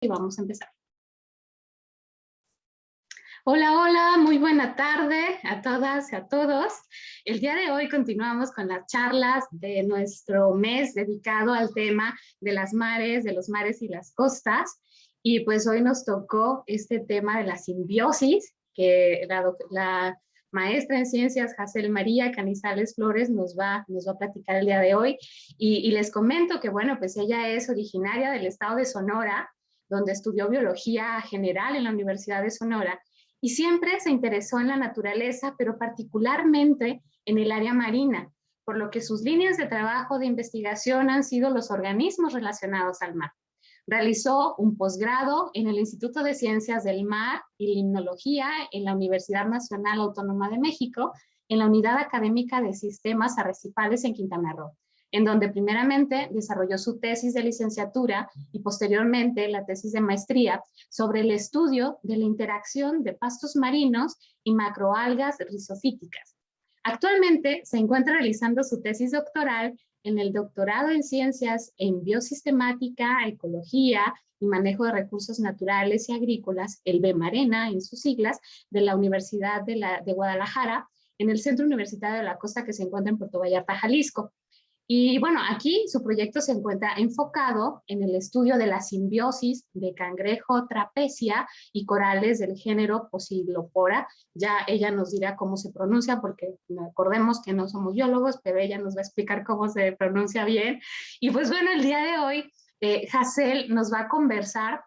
Y vamos a empezar. Hola, hola, muy buena tarde a todas y a todos. El día de hoy continuamos con las charlas de nuestro mes dedicado al tema de las mares, de los mares y las costas. Y pues hoy nos tocó este tema de la simbiosis, que la maestra en ciencias, Hazel María Canizales Flores, nos va a platicar el día de hoy. Y les comento que, bueno, pues ella es originaria del estado de Sonora, donde estudió biología general en la Universidad de Sonora y siempre se interesó en la naturaleza, pero particularmente en el área marina, por lo que sus líneas de trabajo de investigación han sido los organismos relacionados al mar. Realizó un posgrado en el Instituto de Ciencias del Mar y Limnología en la Universidad Nacional Autónoma de México, en la Unidad Académica de Sistemas Arrecifales en Quintana Roo, en donde primeramente desarrolló su tesis de licenciatura y posteriormente la tesis de maestría sobre el estudio de la interacción de pastos marinos y macroalgas rizofíticas. Actualmente se encuentra realizando su tesis doctoral en el doctorado en ciencias en biosistemática, ecología y manejo de recursos naturales y agrícolas, el BEMARENA en sus siglas, de la Universidad de Guadalajara, en el Centro Universitario de la Costa que se encuentra en Puerto Vallarta, Jalisco. Y bueno, aquí su proyecto se encuentra enfocado en el estudio de la simbiosis de cangrejo trapecia y corales del género Poecilophora. Ya ella nos dirá cómo se pronuncia, porque recordemos que no somos biólogos, pero ella nos va a explicar cómo se pronuncia bien. Y pues bueno, el día de hoy, Hazel nos va a conversar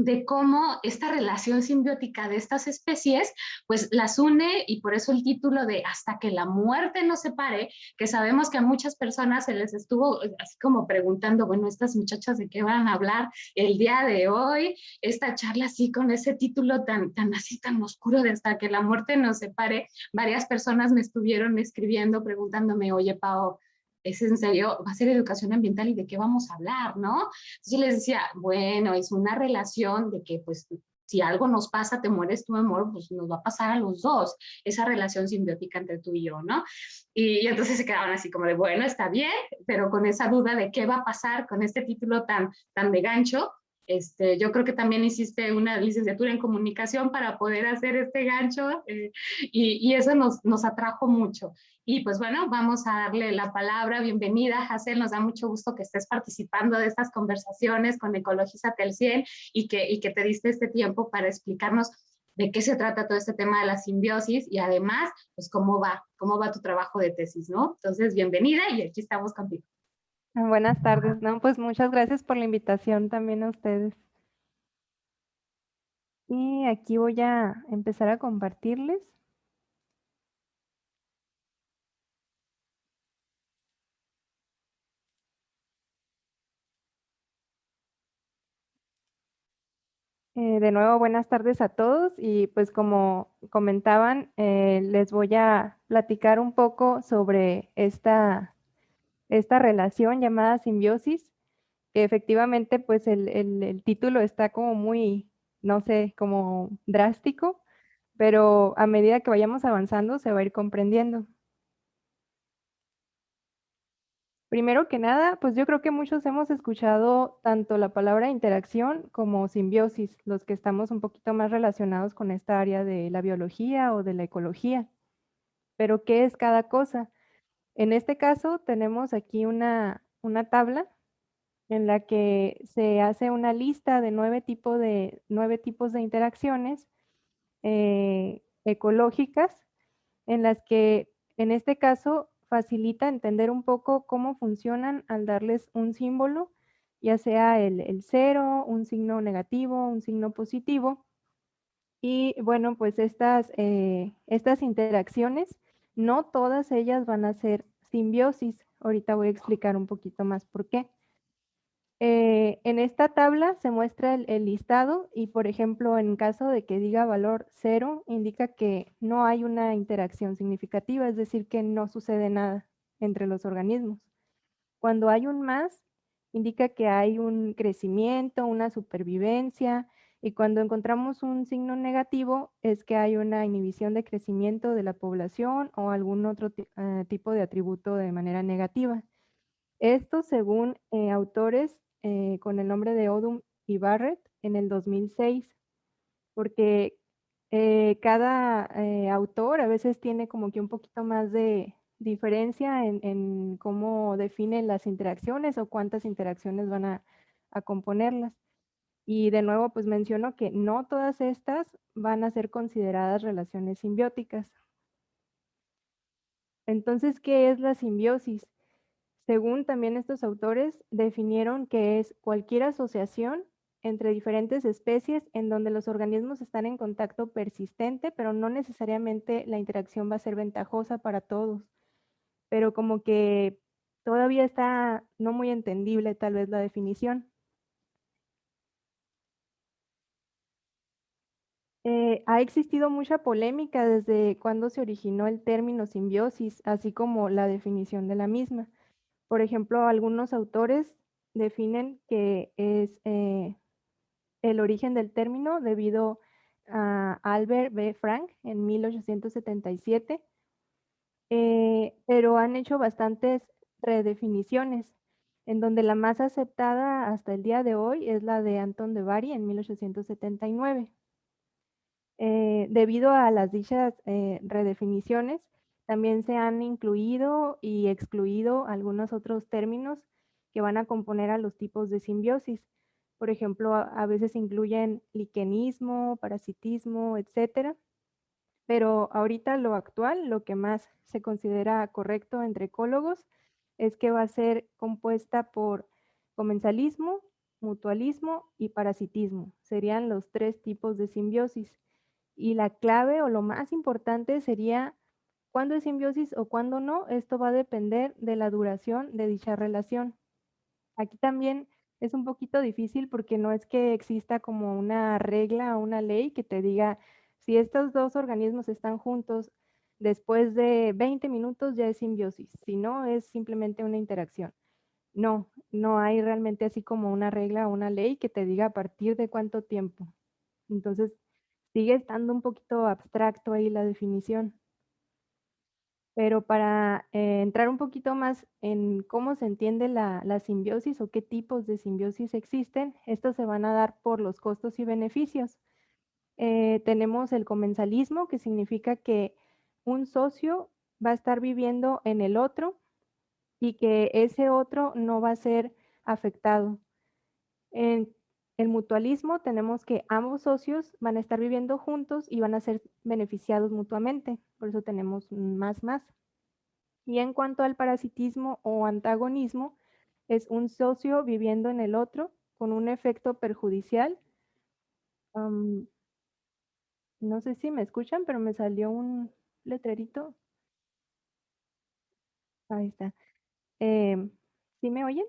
de cómo esta relación simbiótica de estas especies, pues las une y por eso el título de Hasta que la muerte nos separe, que sabemos que a muchas personas se les estuvo así como preguntando, bueno, estas muchachas de qué van a hablar el día de hoy, esta charla así con ese título tan así, tan oscuro de Hasta que la muerte nos separe. Varias personas me estuvieron escribiendo preguntándome, oye, Pao, ¿es en serio? ¿Va a ser educación ambiental y de qué vamos a hablar, no? Entonces yo les decía, bueno, es una relación de que pues si algo nos pasa, te mueres tú, amor, pues nos va a pasar a los dos, esa relación simbiótica entre tú y yo, ¿no? Y entonces se quedaban así como de, bueno, está bien, pero con esa duda de qué va a pasar con este título tan de gancho. Yo creo que también hiciste una licenciatura en comunicación para poder hacer este gancho y eso nos atrajo mucho. Y pues bueno, vamos a darle la palabra. Bienvenida, Hazel. Nos da mucho gusto que estés participando de estas conversaciones con Ecologízate al 100 y que te diste este tiempo para explicarnos de qué se trata todo este tema de la simbiosis y además, pues cómo va tu trabajo de tesis, ¿no? Entonces, bienvenida y aquí estamos contigo. Buenas tardes, no, pues muchas gracias por la invitación también a ustedes. Y aquí voy a empezar a compartirles. De nuevo, buenas tardes a todos y pues como comentaban, les voy a platicar un poco sobre esta relación llamada simbiosis, que efectivamente pues el título está como muy, no sé, como drástico, pero a medida que vayamos avanzando se va a ir comprendiendo. Primero que nada, pues yo creo que muchos hemos escuchado tanto la palabra interacción como simbiosis, los que estamos un poquito más relacionados con esta área de la biología o de la ecología. Pero, ¿qué es cada cosa? En este caso, tenemos aquí una tabla en la que se hace una lista de 9 tipos de interacciones ecológicas en las que, en este caso, facilita entender un poco cómo funcionan al darles un símbolo, ya sea el cero, un signo negativo, un signo positivo. Y bueno, pues estas interacciones, no todas ellas van a ser simbiosis. Ahorita voy a explicar un poquito más por qué. En esta tabla se muestra el listado y, por ejemplo, en caso de que diga valor 0, indica que no hay una interacción significativa, es decir, que no sucede nada entre los organismos. Cuando hay un más, indica que hay un crecimiento, una supervivencia, y cuando encontramos un signo negativo es que hay una inhibición de crecimiento de la población o algún otro tipo de atributo de manera negativa. Esto según autores con el nombre de Odum y Barrett, en el 2006, porque cada autor a veces tiene como que un poquito más de diferencia en cómo define las interacciones o cuántas interacciones van a componerlas. Y de nuevo, pues menciono que no todas estas van a ser consideradas relaciones simbióticas. Entonces, ¿qué es la simbiosis? Según también estos autores, definieron que es cualquier asociación entre diferentes especies en donde los organismos están en contacto persistente, pero no necesariamente la interacción va a ser ventajosa para todos. Pero como que todavía está no muy entendible tal vez la definición. Ha existido mucha polémica desde cuando se originó el término simbiosis, así como la definición de la misma. Por ejemplo, algunos autores definen que es el origen del término debido a Albert B. Frank en 1877, pero han hecho bastantes redefiniciones, en donde la más aceptada hasta el día de hoy es la de Anton de Bari en 1879. Debido a las dichas redefiniciones, también se han incluido y excluido algunos otros términos que van a componer a los tipos de simbiosis. Por ejemplo, a veces incluyen liquenismo, parasitismo, etcétera. Pero ahorita lo actual, lo que más se considera correcto entre ecólogos, es que va a ser compuesta por comensalismo, mutualismo y parasitismo. Serían los 3 tipos de simbiosis. Y la clave o lo más importante sería cuándo es simbiosis o cuándo no. Esto va a depender de la duración de dicha relación. Aquí también es un poquito difícil porque no es que exista como una regla o una ley que te diga si estos 2 organismos están juntos después de 20 minutos ya es simbiosis, si no es simplemente una interacción. No, no hay realmente así como una regla o una ley que te diga a partir de cuánto tiempo. Entonces, sigue estando un poquito abstracto ahí la definición. Pero para entrar un poquito más en cómo se entiende la simbiosis o qué tipos de simbiosis existen, estos se van a dar por los costos y beneficios. Tenemos el comensalismo, que significa que un socio va a estar viviendo en el otro y que ese otro no va a ser afectado. En el mutualismo tenemos que ambos socios van a estar viviendo juntos y van a ser beneficiados mutuamente, por eso tenemos más. Y en cuanto al parasitismo o antagonismo, es un socio viviendo en el otro con un efecto perjudicial. No sé si me escuchan, pero me salió un letrerito. Ahí está. ¿Sí me oyen?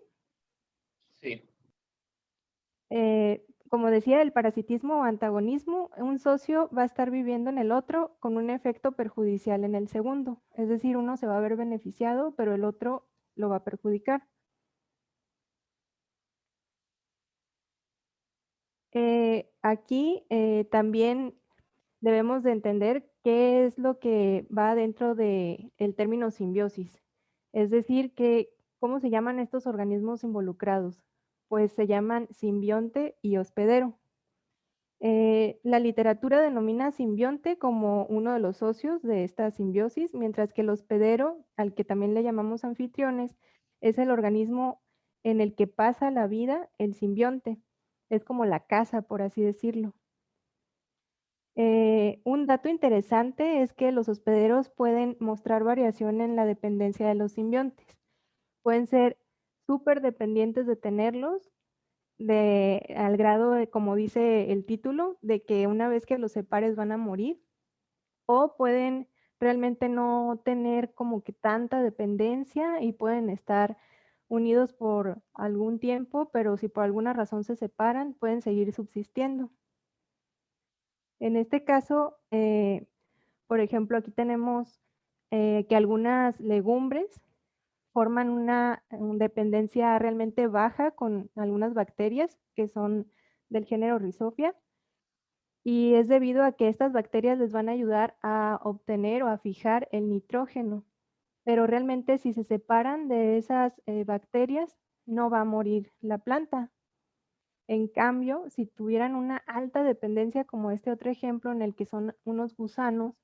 Sí. Como decía, el parasitismo o antagonismo, un socio va a estar viviendo en el otro con un efecto perjudicial en el segundo. Es decir, uno se va a ver beneficiado, pero el otro lo va a perjudicar. Aquí también debemos de entender qué es lo que va dentro del término simbiosis. Es decir, ¿cómo se llaman estos organismos involucrados? Pues se llaman simbionte y hospedero. La literatura denomina simbionte como uno de los socios de esta simbiosis, mientras que el hospedero, al que también le llamamos anfitriones, es el organismo en el que pasa la vida el simbionte. Es como la casa, por así decirlo. Un dato interesante es que los hospederos pueden mostrar variación en la dependencia de los simbiontes. Pueden ser súper dependientes de tenerlos, al grado de, como dice el título, de que una vez que los separes van a morir, o pueden realmente no tener como que tanta dependencia y pueden estar unidos por algún tiempo, pero si por alguna razón se separan, pueden seguir subsistiendo. En este caso, por ejemplo, aquí tenemos que algunas legumbres forman una dependencia realmente baja con algunas bacterias que son del género Rhizopia, y es debido a que estas bacterias les van a ayudar a obtener o a fijar el nitrógeno. Pero realmente si se separan de esas bacterias, no va a morir la planta. En cambio, si tuvieran una alta dependencia, como este otro ejemplo en el que son unos gusanos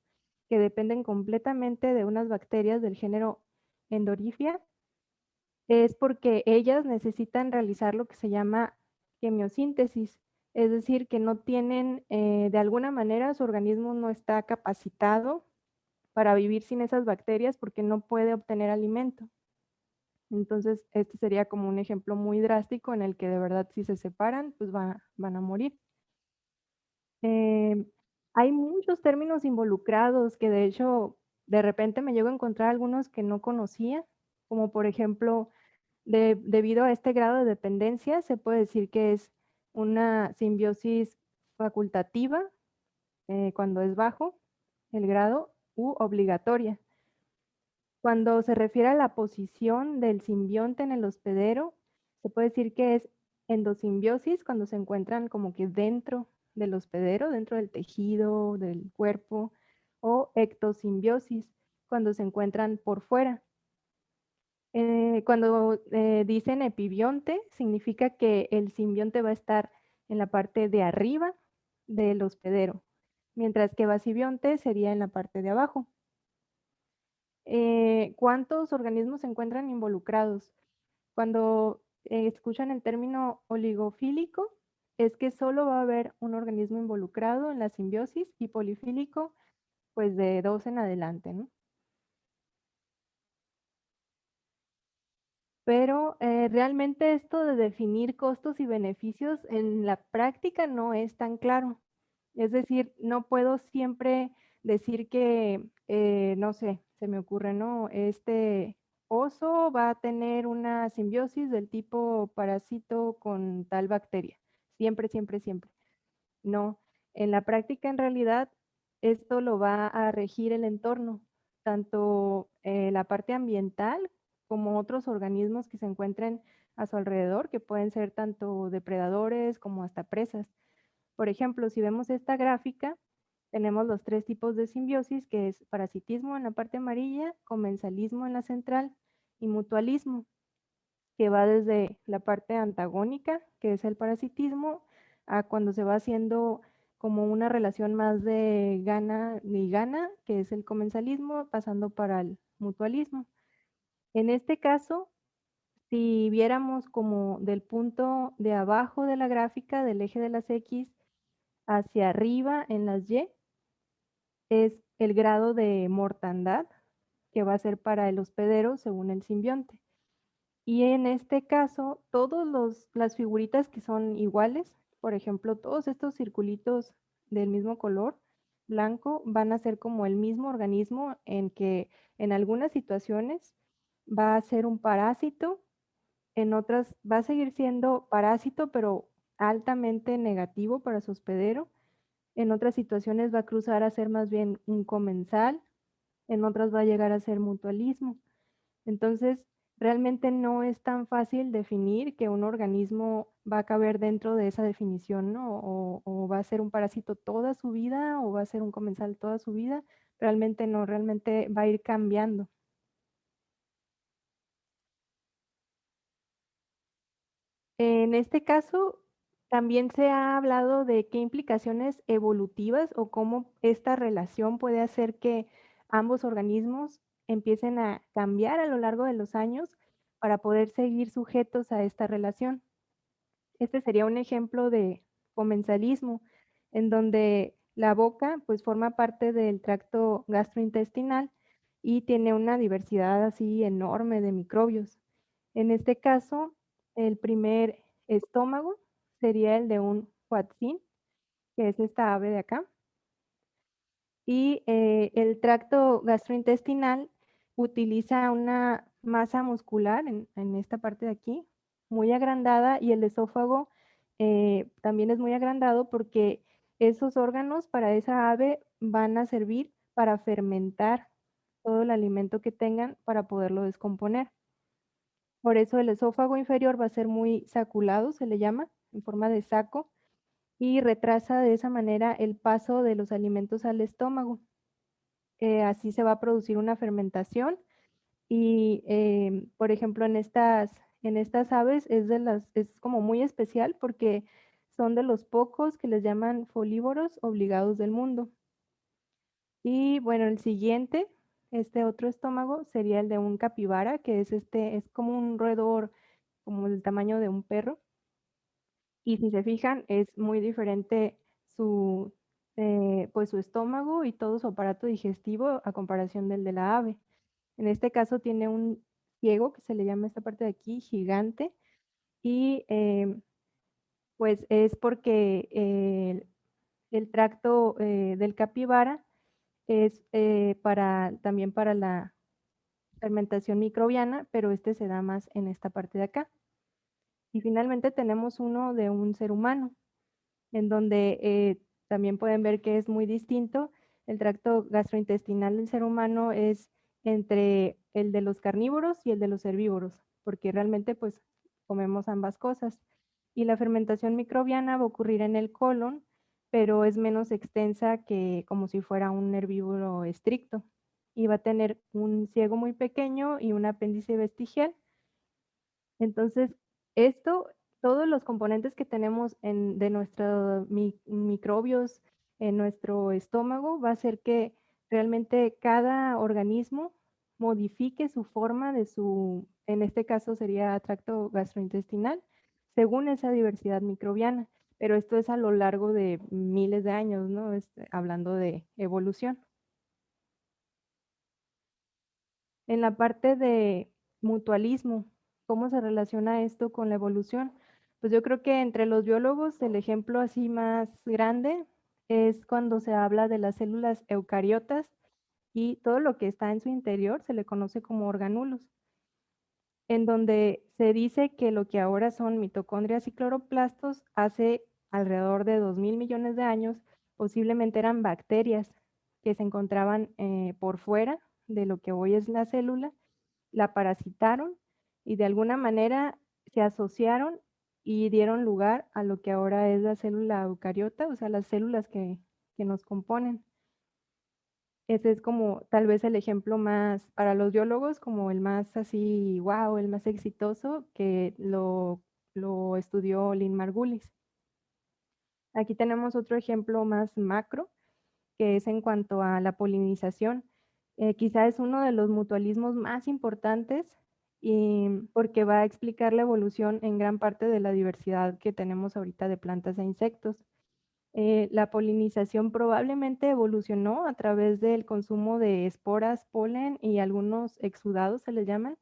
que dependen completamente de unas bacterias del género Endorifia, es porque ellas necesitan realizar lo que se llama quimiosíntesis, es decir, que no tienen, de alguna manera su organismo no está capacitado para vivir sin esas bacterias porque no puede obtener alimento. Entonces, este sería como un ejemplo muy drástico en el que de verdad si se separan, pues van a morir. Hay muchos términos involucrados que de hecho de repente me llego a encontrar algunos que no conocía, como por ejemplo, debido a este grado de dependencia, se puede decir que es una simbiosis facultativa, cuando es bajo el grado, u obligatoria. Cuando se refiere a la posición del simbionte en el hospedero, se puede decir que es endosimbiosis cuando se encuentran como que dentro del hospedero, dentro del tejido, del cuerpo, o ectosimbiosis cuando se encuentran por fuera. Cuando dicen epibionte, significa que el simbionte va a estar en la parte de arriba del hospedero, mientras que basibionte sería en la parte de abajo. ¿Cuántos organismos se encuentran involucrados? Cuando escuchan el término oligofílico, es que solo va a haber un organismo involucrado en la simbiosis, y polifílico, pues de 2 en adelante, ¿no? Pero realmente esto de definir costos y beneficios en la práctica no es tan claro. Es decir, no puedo siempre decir que, no sé, se me ocurre, ¿no? Este oso va a tener una simbiosis del tipo parásito con tal bacteria. Siempre, siempre, siempre. No, en la práctica en realidad esto lo va a regir el entorno, tanto la parte ambiental como otros organismos que se encuentren a su alrededor, que pueden ser tanto depredadores como hasta presas. Por ejemplo, si vemos esta gráfica, tenemos los 3 tipos de simbiosis, que es parasitismo en la parte amarilla, comensalismo en la central y mutualismo, que va desde la parte antagónica, que es el parasitismo, a cuando se va haciendo como una relación más de gana y gana, que es el comensalismo, pasando para el mutualismo. En este caso, si viéramos como del punto de abajo de la gráfica, del eje de las X, hacia arriba en las Y, es el grado de mortandad que va a ser para el hospedero según el simbionte. Y en este caso, todas las figuritas que son iguales, por ejemplo, todos estos circulitos del mismo color, blanco, van a ser como el mismo organismo en que en algunas situaciones va a ser un parásito, en otras va a seguir siendo parásito, pero altamente negativo para su hospedero. En otras situaciones va a cruzar a ser más bien un comensal, en otras va a llegar a ser mutualismo. Entonces, realmente no es tan fácil definir que un organismo va a caber dentro de esa definición, ¿no? O va a ser un parásito toda su vida, o va a ser un comensal toda su vida. Realmente no, realmente va a ir cambiando. En este caso, también se ha hablado de qué implicaciones evolutivas o cómo esta relación puede hacer que ambos organismos empiecen a cambiar a lo largo de los años para poder seguir sujetos a esta relación. Este sería un ejemplo de comensalismo, en donde la boca pues forma parte del tracto gastrointestinal y tiene una diversidad así enorme de microbios. En este caso, el primer estómago sería el de un huatzin, que es esta ave de acá, y el tracto gastrointestinal utiliza una masa muscular en esta parte de aquí, muy agrandada, y el esófago también es muy agrandado porque esos órganos para esa ave van a servir para fermentar todo el alimento que tengan para poderlo descomponer. Por eso el esófago inferior va a ser muy saculado, se le llama, en forma de saco, y retrasa de esa manera el paso de los alimentos al estómago. Así se va a producir una fermentación y, por ejemplo, en estas en estas aves es como muy especial porque son de los pocos que les llaman folívoros obligados del mundo. Y bueno, el siguiente, este otro estómago, sería el de un capibara, que es como un roedor como el tamaño de un perro. Y si se fijan, es muy diferente su, pues su estómago y todo su aparato digestivo a comparación del de la ave. En este caso tiene un ciego, que se le llama esta parte de aquí, gigante, y pues es porque el tracto del capibara es también para la fermentación microbiana, pero este se da más en esta parte de acá. Y finalmente tenemos uno de un ser humano, en donde también pueden ver que es muy distinto. El tracto gastrointestinal del ser humano es entre el de los carnívoros y el de los herbívoros, porque realmente pues comemos ambas cosas. Y la fermentación microbiana va a ocurrir en el colon, pero es menos extensa que como si fuera un herbívoro estricto. Y va a tener un ciego muy pequeño y un apéndice vestigial. Entonces, esto, todos los componentes que tenemos de nuestros microbios en nuestro estómago va a hacer que realmente cada organismo modifique su forma en este caso sería tracto gastrointestinal, según esa diversidad microbiana. Pero esto es a lo largo de miles de años, ¿no? Hablando de evolución. En la parte de mutualismo, ¿cómo se relaciona esto con la evolución? Pues yo creo que entre los biólogos el ejemplo así más grande es cuando se habla de las células eucariotas y todo lo que está en su interior se le conoce como organulos, en donde se dice que lo que ahora son mitocondrias y cloroplastos hace alrededor de 2.000 millones de años posiblemente eran bacterias que se encontraban por fuera de lo que hoy es la célula, la parasitaron y de alguna manera se asociaron y dieron lugar a lo que ahora es la célula eucariota, o sea, las células que nos componen. Ese es como tal vez el ejemplo más, para los biólogos, como el más así, wow, el más exitoso que lo estudió Lynn Margulis. Aquí tenemos otro ejemplo más macro, que es en cuanto a la polinización. Quizá es uno de los mutualismos más importantes y porque va a explicar la evolución en gran parte de la diversidad que tenemos ahorita de plantas e insectos. La polinización probablemente evolucionó a través del consumo de esporas, polen y algunos exudados, se les llaman,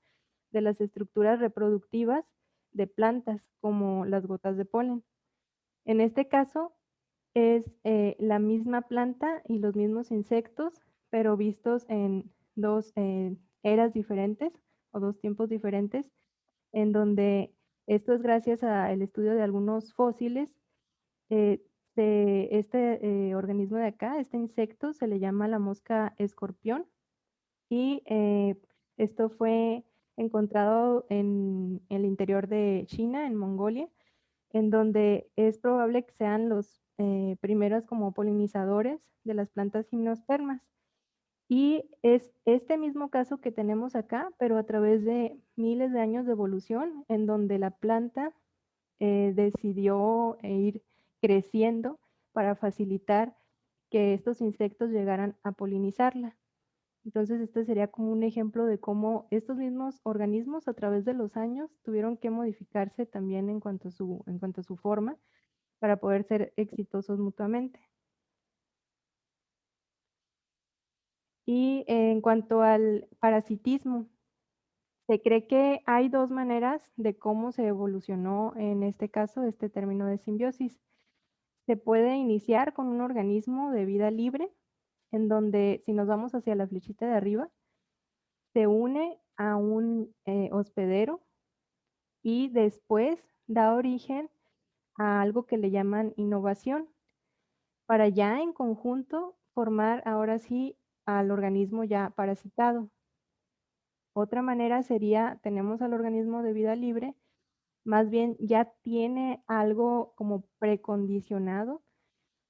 de las estructuras reproductivas de plantas, como las gotas de polen. En este caso, es la misma planta y los mismos insectos, pero vistos en dos eras diferentes o dos tiempos diferentes, en donde esto es gracias al estudio de algunos fósiles. eh, este organismo de acá, este insecto, se le llama la mosca escorpión y esto fue encontrado en el interior de China, en Mongolia, en donde es probable que sean los primeros como polinizadores de las plantas gimnospermas. Y es este mismo caso que tenemos acá, pero a través de miles de años de evolución, en donde la planta decidió ir creciendo para facilitar que estos insectos llegaran a polinizarla. Entonces, este sería como un ejemplo de cómo estos mismos organismos a través de los años tuvieron que modificarse también en cuanto a su forma para poder ser exitosos mutuamente. Y en cuanto al parasitismo, se cree que hay dos maneras de cómo se evolucionó en este caso este término de simbiosis. Se puede iniciar con un organismo de vida libre, en donde si nos vamos hacia la flechita de arriba, se une a un hospedero y después da origen a algo que le llaman innovación, para ya en conjunto formar ahora sí al organismo ya parasitado. Otra manera sería, tenemos al organismo de vida libre, más bien ya tiene algo como precondicionado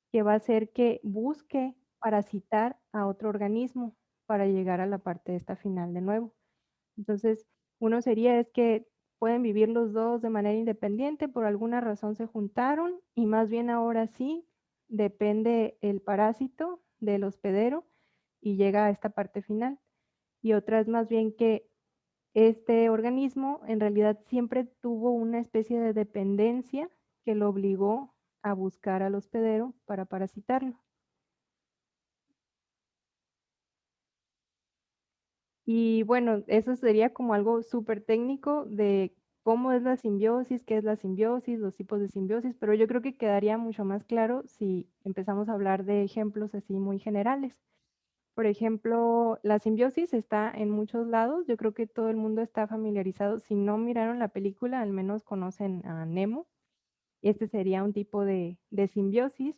que va a hacer que busque parasitar a otro organismo para llegar a la parte esta final de nuevo. Entonces, uno sería es que pueden vivir los dos de manera independiente, por alguna razón se juntaron y más bien ahora sí depende el parásito del hospedero y llega a esta parte final. Y otra es más bien que este organismo en realidad siempre tuvo una especie de dependencia que lo obligó a buscar al hospedero para parasitarlo. Y bueno, eso sería como algo súper técnico de cómo es la simbiosis, qué es la simbiosis, los tipos de simbiosis, pero yo creo que quedaría mucho más claro si empezamos a hablar de ejemplos así muy generales. Por ejemplo, la simbiosis está en muchos lados. Yo creo que todo el mundo está familiarizado. Si no miraron la película, al menos conocen a Nemo. Este sería un tipo de simbiosis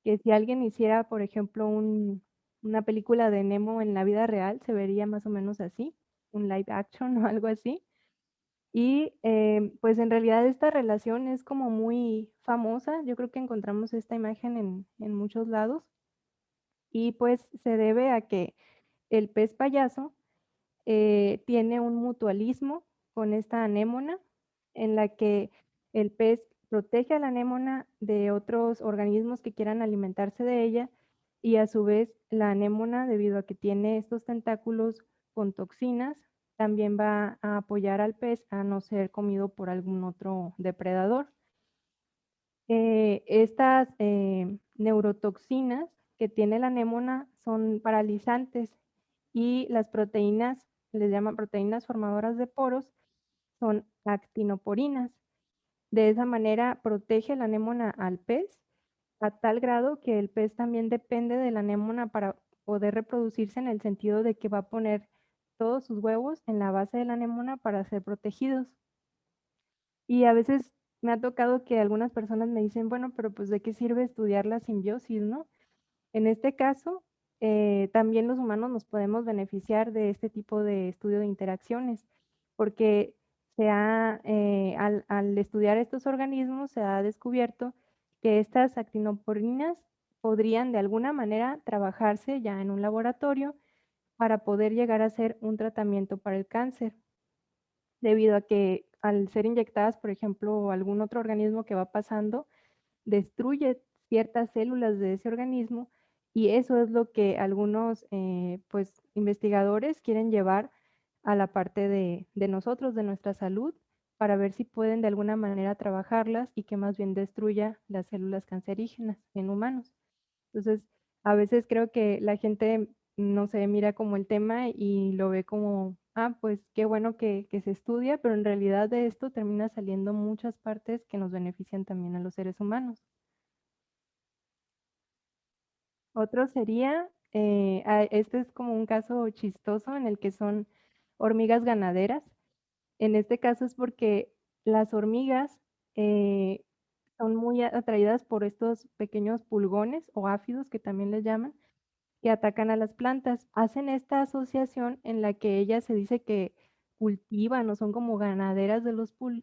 que si alguien hiciera, por ejemplo, una película de Nemo en la vida real, se vería más o menos así, un live action o algo así. Y pues en realidad esta relación es como muy famosa. Yo creo que encontramos esta imagen en muchos lados y pues se debe a que el pez payaso tiene un mutualismo con esta anémona en la que el pez protege a la anémona de otros organismos que quieran alimentarse de ella y a su vez la anémona, debido a que tiene estos tentáculos con toxinas, también va a apoyar al pez a no ser comido por algún otro depredador. Estas neurotoxinas que tiene la anémona son paralizantes y las proteínas, les llaman proteínas formadoras de poros, son actinoporinas. De esa manera protege la anémona al pez a tal grado que el pez también depende de la anémona para poder reproducirse en el sentido de que va a poner todos sus huevos en la base de la anémona para ser protegidos. Y a veces me ha tocado que algunas personas me dicen, bueno, pero pues ¿de qué sirve estudiar la simbiosis, no? En este caso, también los humanos nos podemos beneficiar de este tipo de estudio de interacciones, porque al estudiar estos organismos se ha descubierto que estas actinoporinas podrían de alguna manera trabajarse ya en un laboratorio para poder llegar a ser un tratamiento para el cáncer, debido a que al ser inyectadas, por ejemplo, algún otro organismo que va pasando, destruye ciertas células de ese organismo y eso es lo que algunos pues, investigadores quieren llevar a la parte de nosotros, de nuestra salud, para ver si pueden de alguna manera trabajarlas y que más bien destruya las células cancerígenas en humanos. Entonces, a veces creo que la gente no se mira como el tema y lo ve como, pues qué bueno que se estudia, pero en realidad de esto termina saliendo muchas partes que nos benefician también a los seres humanos. Otro sería, este es como un caso chistoso en el que son hormigas ganaderas. En este caso es porque las hormigas eh, son muy atraídas por estos pequeños pulgones o áfidos que también les llaman, que atacan a las plantas. Hacen esta asociación en la que ellas se dice que cultivan o son como ganaderas de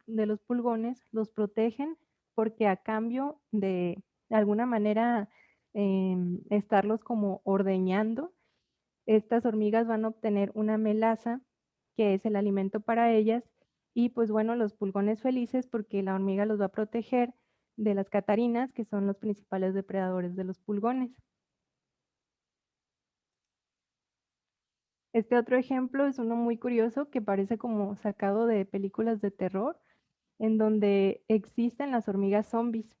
de los pulgones, los protegen porque a cambio de alguna manera estarlos como ordeñando, estas hormigas van a obtener una melaza que es el alimento para ellas y pues bueno, los pulgones felices porque la hormiga los va a proteger de las catarinas, que son los principales depredadores de los pulgones. Este otro ejemplo es uno muy curioso que parece como sacado de películas de terror, en donde existen las hormigas zombies.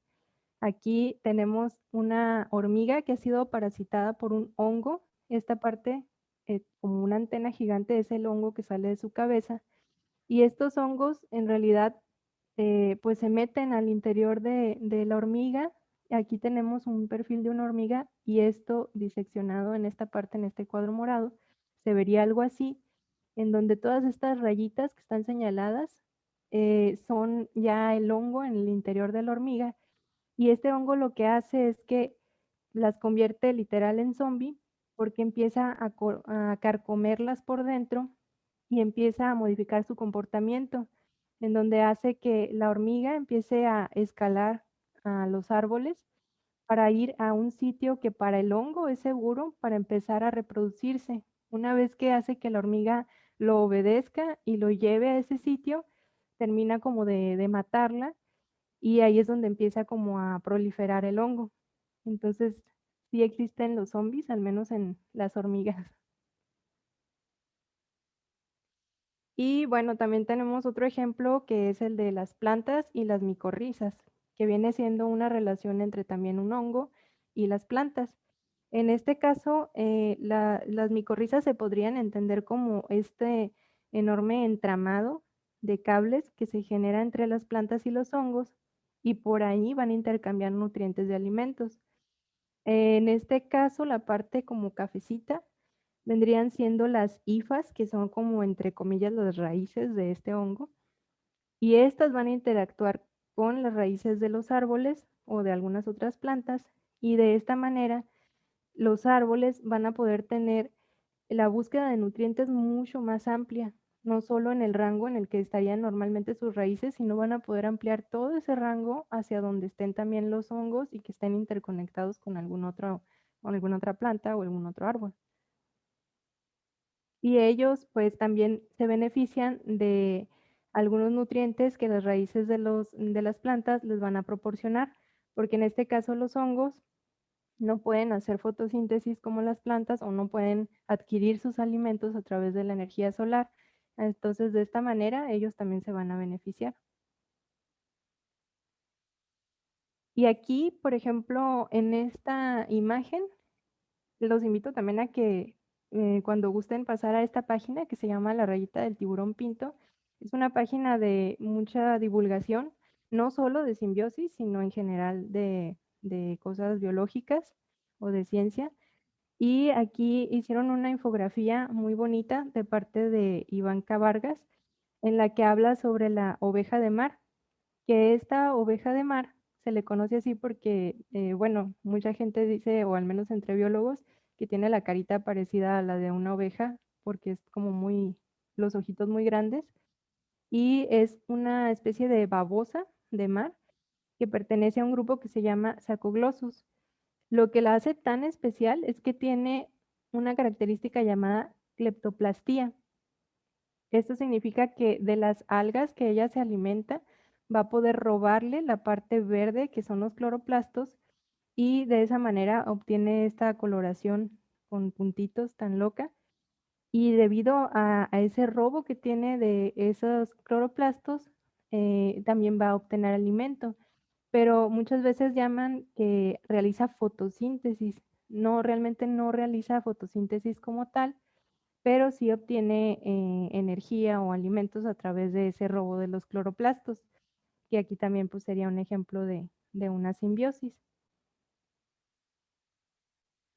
Aquí tenemos una hormiga que ha sido parasitada por un hongo. Esta parte, como una antena gigante, es el hongo que sale de su cabeza. Y estos hongos en realidad pues se meten al interior de la hormiga. Aquí tenemos un perfil de una hormiga y esto diseccionado en esta parte, en este cuadro morado, se vería algo así, en donde todas estas rayitas que están señaladas son ya el hongo en el interior de la hormiga y este hongo lo que hace es que las convierte literal en zombie porque empieza a carcomerlas por dentro y empieza a modificar su comportamiento, en donde hace que la hormiga empiece a escalar a los árboles para ir a un sitio que para el hongo es seguro para empezar a reproducirse. Una vez que hace que la hormiga lo obedezca y lo lleve a ese sitio, termina como de matarla y ahí es donde empieza como a proliferar el hongo. Entonces, sí existen los zombies, al menos en las hormigas. Y bueno, también tenemos otro ejemplo que es el de las plantas y las micorrizas, que viene siendo una relación entre también un hongo y las plantas. En este caso, las micorrizas se podrían entender como este enorme entramado de cables que se genera entre las plantas y los hongos y por ahí van a intercambiar nutrientes de alimentos. En este caso, la parte como cafecita vendrían siendo las hifas, que son como entre comillas las raíces de este hongo, y estas van a interactuar con las raíces de los árboles o de algunas otras plantas, y de esta manera los árboles van a poder tener la búsqueda de nutrientes mucho más amplia, no solo en el rango en el que estarían normalmente sus raíces, sino van a poder ampliar todo ese rango hacia donde estén también los hongos y que estén interconectados con con alguna otra planta o algún otro árbol. Y ellos pues también se benefician de algunos nutrientes que las raíces de las plantas les van a proporcionar, porque en este caso los hongos no pueden hacer fotosíntesis como las plantas o no pueden adquirir sus alimentos a través de la energía solar. Entonces, de esta manera, ellos también se van a beneficiar. Y aquí, por ejemplo, en esta imagen, los invito también a que cuando gusten pasar a esta página que se llama La Rayita del Tiburón Pinto. Es una página de mucha divulgación, no solo de simbiosis, sino en general de cosas biológicas o de ciencia. Y aquí hicieron una infografía muy bonita de parte de Ivanka Vargas, en la que habla sobre la oveja de mar, que esta oveja de mar se le conoce así porque, bueno, mucha gente dice, o al menos entre biólogos, que tiene la carita parecida a la de una oveja, porque es como los ojitos muy grandes, y es una especie de babosa de mar que pertenece a un grupo que se llama Sacoglossus. Lo que la hace tan especial es que tiene una característica llamada cleptoplastía. Esto significa que de las algas que ella se alimenta, va a poder robarle la parte verde, que son los cloroplastos, y de esa manera obtiene esta coloración con puntitos tan loca. Y debido a ese robo que tiene de esos cloroplastos, también va a obtener alimento, pero muchas veces llaman que realiza fotosíntesis. No, realmente no realiza fotosíntesis como tal, pero sí obtiene energía o alimentos a través de ese robo de los cloroplastos, que aquí también pues, sería un ejemplo de una simbiosis.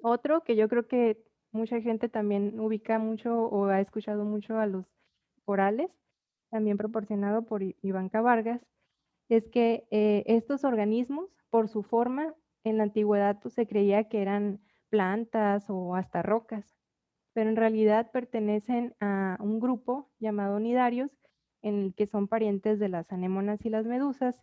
Otro que yo creo que mucha gente también ubica mucho o ha escuchado mucho a los corales, también proporcionado por Ivanka Vargas, es que estos organismos, por su forma, en la antigüedad pues, se creía que eran plantas o hasta rocas, pero en realidad pertenecen a un grupo llamado nidarios, en el que son parientes de las anémonas y las medusas,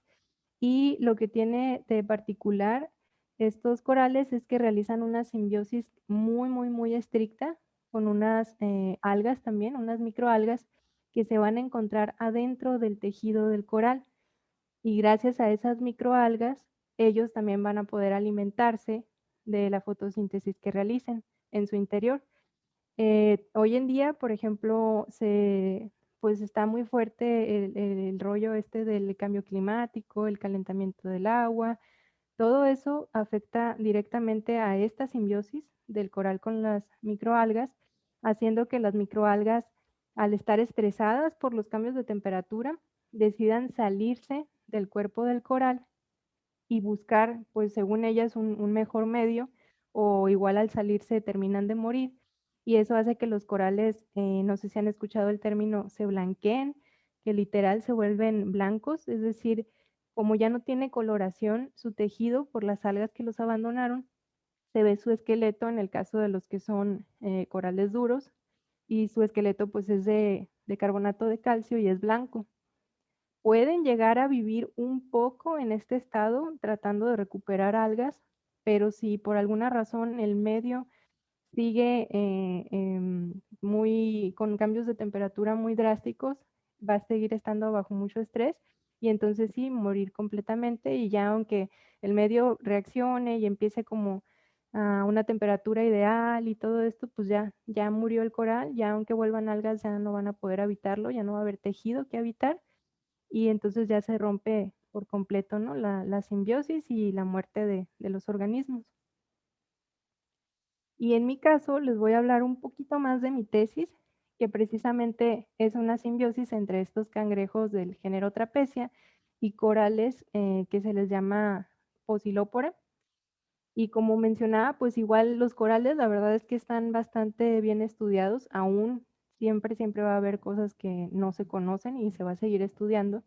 y lo que tiene de particular estos corales es que realizan una simbiosis muy, muy, muy estricta con unas algas también, unas microalgas que se van a encontrar adentro del tejido del coral. Y gracias a esas microalgas, ellos también van a poder alimentarse de la fotosíntesis que realicen en su interior. Hoy en día, por ejemplo, pues está muy fuerte el rollo este del cambio climático, el calentamiento del agua. Todo eso afecta directamente a esta simbiosis del coral con las microalgas, haciendo que las microalgas, al estar estresadas por los cambios de temperatura, decidan salirse del cuerpo del coral y buscar, pues según ellas, un mejor medio, o igual al salirse terminan de morir. Y eso hace que los corales, no sé si han escuchado el término, se blanqueen, que literal se vuelven blancos, es decir, como ya no tiene coloración su tejido por las algas que los abandonaron, se ve su esqueleto en el caso de los que son corales duros, y su esqueleto pues es de carbonato de calcio y es blanco. Pueden llegar a vivir un poco en este estado tratando de recuperar algas, pero si por alguna razón el medio sigue con cambios de temperatura muy drásticos, va a seguir estando bajo mucho estrés y entonces sí, morir completamente y ya aunque el medio reaccione y empiece como a una temperatura ideal y todo esto, pues ya murió el coral, ya aunque vuelvan algas ya no van a poder habitarlo, ya no va a haber tejido que habitar y entonces ya se rompe por completo, ¿no? La simbiosis y la muerte de los organismos. Y en mi caso les voy a hablar un poquito más de mi tesis, que precisamente es una simbiosis entre estos cangrejos del género Trapecia y corales que se les llama Posilopora. Y como mencionaba, pues igual los corales, la verdad es que están bastante bien estudiados, aún siempre va a haber cosas que no se conocen y se va a seguir estudiando,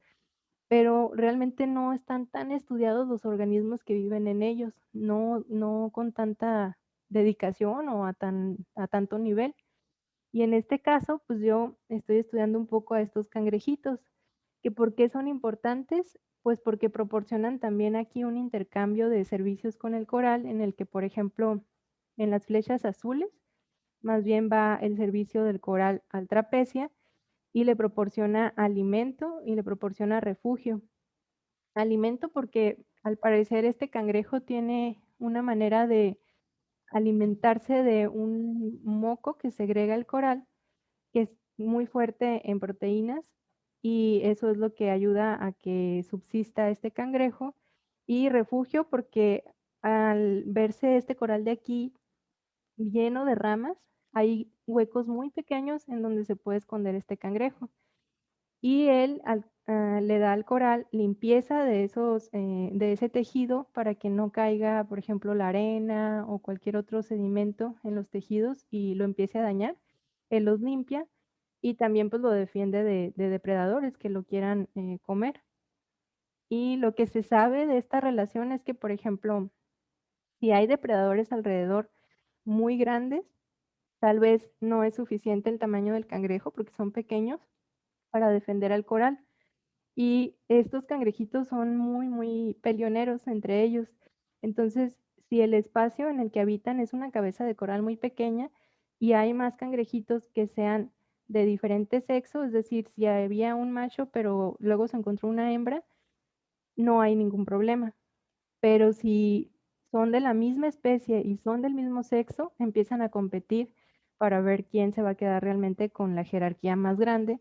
pero realmente no están tan estudiados los organismos que viven en ellos, no con tanta dedicación o a tanto nivel. Y en este caso, pues yo estoy estudiando un poco a estos cangrejitos, que ¿por qué son importantes? Pues porque proporcionan también aquí un intercambio de servicios con el coral, en el que, por ejemplo, en las flechas azules, más bien va el servicio del coral al trapecia y le proporciona alimento y le proporciona refugio. Alimento porque al parecer este cangrejo tiene una manera de alimentarse de un moco que segrega el coral, que es muy fuerte en proteínas y eso es lo que ayuda a que subsista este cangrejo. Y refugio porque al verse este coral de aquí lleno de ramas, hay huecos muy pequeños en donde se puede esconder este cangrejo y él le da al coral limpieza de de ese tejido para que no caiga, por ejemplo, la arena o cualquier otro sedimento en los tejidos y lo empiece a dañar. Él los limpia y también pues lo defiende de depredadores que lo quieran comer. Y lo que se sabe de esta relación es que, por ejemplo, si hay depredadores alrededor muy grandes, tal vez no es suficiente el tamaño del cangrejo porque son pequeños para defender al coral. Y estos cangrejitos son muy peleoneros entre ellos. Entonces, si el espacio en el que habitan es una cabeza de coral muy pequeña y hay más cangrejitos que sean de diferente sexo, es decir, si había un macho pero luego se encontró una hembra, no hay ningún problema. Pero si son de la misma especie y son del mismo sexo, empiezan a competir para ver quién se va a quedar realmente con la jerarquía más grande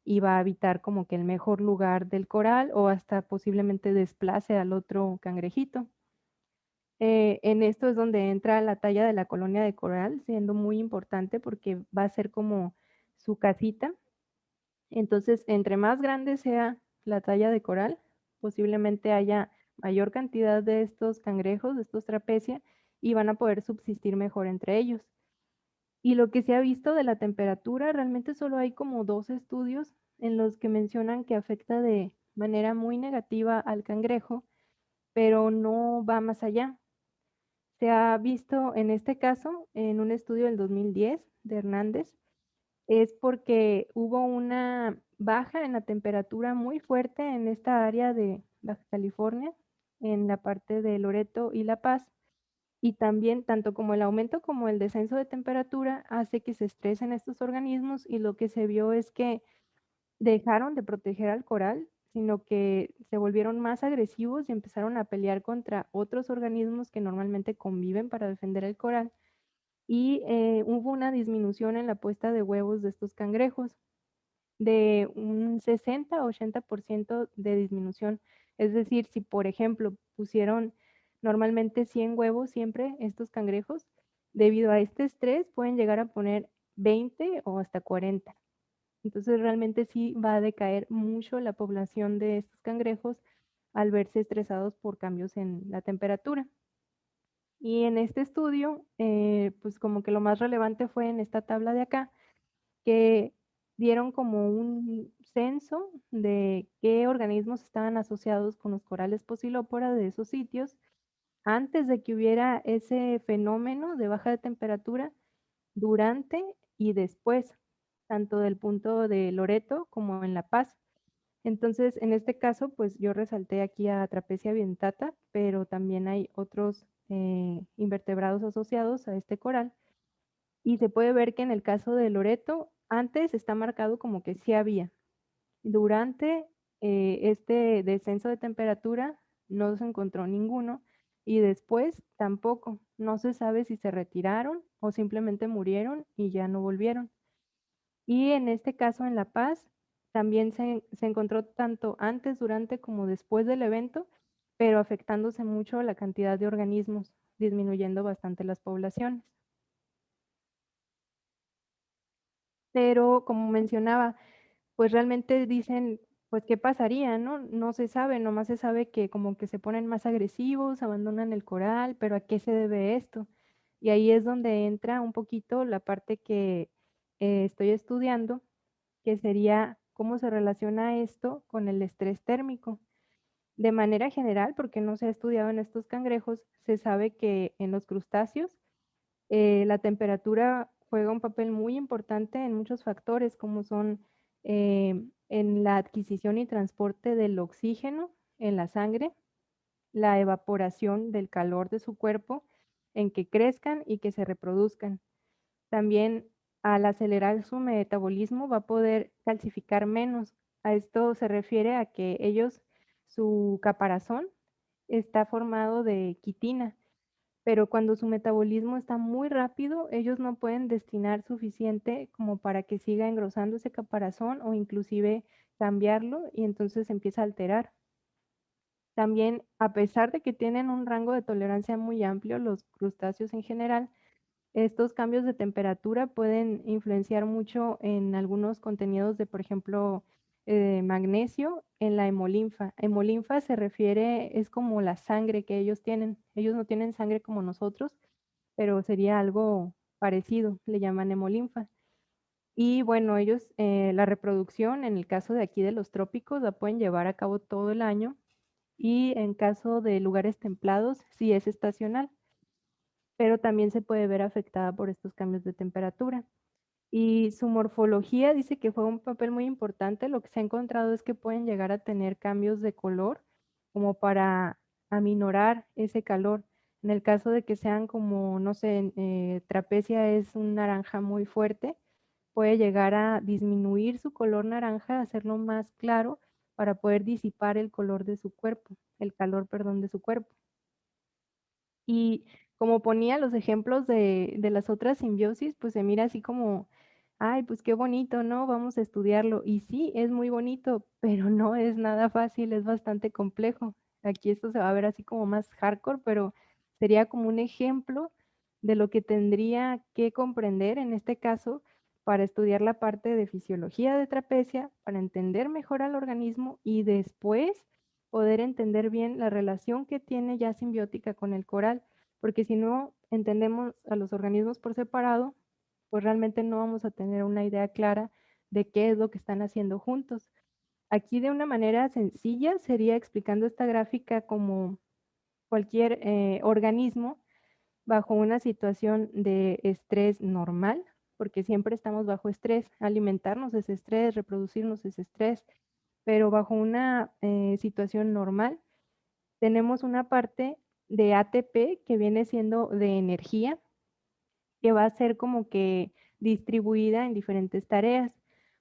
y va a habitar como que el mejor lugar del coral o hasta posiblemente desplace al otro cangrejito. En esto es donde entra la talla de la colonia de coral, siendo muy importante porque va a ser como su casita. Entonces, entre más grande sea la talla de coral, posiblemente haya mayor cantidad de estos cangrejos, de estos trapecia, y van a poder subsistir mejor entre ellos. Y lo que se ha visto de la temperatura, realmente solo hay como 2 estudios en los que mencionan que afecta de manera muy negativa al cangrejo, pero no va más allá. Se ha visto en este caso, en un estudio del 2010 de Hernández, es porque hubo una baja en la temperatura muy fuerte en esta área de Baja California, en la parte de Loreto y La Paz, y también tanto como el aumento como el descenso de temperatura hace que se estresen estos organismos y lo que se vio es que dejaron de proteger al coral, sino que se volvieron más agresivos y empezaron a pelear contra otros organismos que normalmente conviven para defender el coral y hubo una disminución en la puesta de huevos de estos cangrejos de un 60-80% de disminución. Es decir, si por ejemplo pusieron normalmente 100 huevos siempre estos cangrejos, debido a este estrés pueden llegar a poner 20 o hasta 40. Entonces realmente sí va a decaer mucho la población de estos cangrejos al verse estresados por cambios en la temperatura. Y en este estudio, pues como que lo más relevante fue en esta tabla de acá, que dieron como un censo de qué organismos estaban asociados con los corales Posilopora de esos sitios antes de que hubiera ese fenómeno de baja de temperatura, durante y después, tanto del punto de Loreto como en La Paz. Entonces, en este caso, pues yo resalté aquí a Trapecia dentata, pero también hay otros invertebrados asociados a este coral. Y se puede ver que en el caso de Loreto, antes está marcado como que sí había. Durante este descenso de temperatura no se encontró ninguno y después tampoco. No se sabe si se retiraron o simplemente murieron y ya no volvieron. Y en este caso en La Paz también se encontró tanto antes, durante como después del evento, pero afectándose mucho la cantidad de organismos, disminuyendo bastante las poblaciones. Pero como mencionaba, pues realmente dicen, pues, ¿qué pasaría, no? No se sabe, nomás se sabe que como que se ponen más agresivos, abandonan el coral, pero ¿a qué se debe esto? Y ahí es donde entra un poquito la parte que estoy estudiando, que sería cómo se relaciona esto con el estrés térmico. De manera general, porque no se ha estudiado en estos cangrejos, se sabe que en los crustáceos la temperatura juega un papel muy importante en muchos factores, como son en la adquisición y transporte del oxígeno en la sangre, la evaporación del calor de su cuerpo, en que crezcan y que se reproduzcan. También al acelerar su metabolismo va a poder calcificar menos. A esto se refiere a que ellos, su caparazón está formado de quitina, pero cuando su metabolismo está muy rápido, ellos no pueden destinar suficiente como para que siga engrosando ese caparazón o inclusive cambiarlo y entonces se empieza a alterar. También, a pesar de que tienen un rango de tolerancia muy amplio, los crustáceos en general, estos cambios de temperatura pueden influenciar mucho en algunos contenidos de, por ejemplo, magnesio en la hemolinfa. Hemolinfa se refiere, es como la sangre que ellos tienen. Ellos no tienen sangre como nosotros, pero sería algo parecido, le llaman hemolinfa. Y bueno, ellos, la reproducción, en el caso de aquí de los trópicos, la pueden llevar a cabo todo el año y en caso de lugares templados, sí es estacional, pero también se puede ver afectada por estos cambios de temperatura. Y su morfología dice que juega un papel muy importante. Lo que se ha encontrado es que pueden llegar a tener cambios de color como para aminorar ese calor. En el caso de que sean como, no sé, trapecia es un naranja muy fuerte, puede llegar a disminuir su color naranja, hacerlo más claro para poder disipar el color de su cuerpo, el calor, perdón, de su cuerpo. Y como ponía los ejemplos de las otras simbiosis, pues se mira así como, ay, pues qué bonito, ¿no? Vamos a estudiarlo. Y sí, es muy bonito, pero no es nada fácil, es bastante complejo. Aquí esto se va a ver así como más hardcore, pero sería como un ejemplo de lo que tendría que comprender en este caso para estudiar la parte de fisiología de trapecia, para entender mejor al organismo y después poder entender bien la relación que tiene ya simbiótica con el coral, porque si no entendemos a los organismos por separado, pues realmente no vamos a tener una idea clara de qué es lo que están haciendo juntos. Aquí de una manera sencilla sería explicando esta gráfica como cualquier organismo bajo una situación de estrés normal, porque siempre estamos bajo estrés, alimentarnos es estrés, reproducirnos es estrés, pero bajo una situación normal tenemos una parte de ATP que viene siendo de energía, que va a ser como que distribuida en diferentes tareas.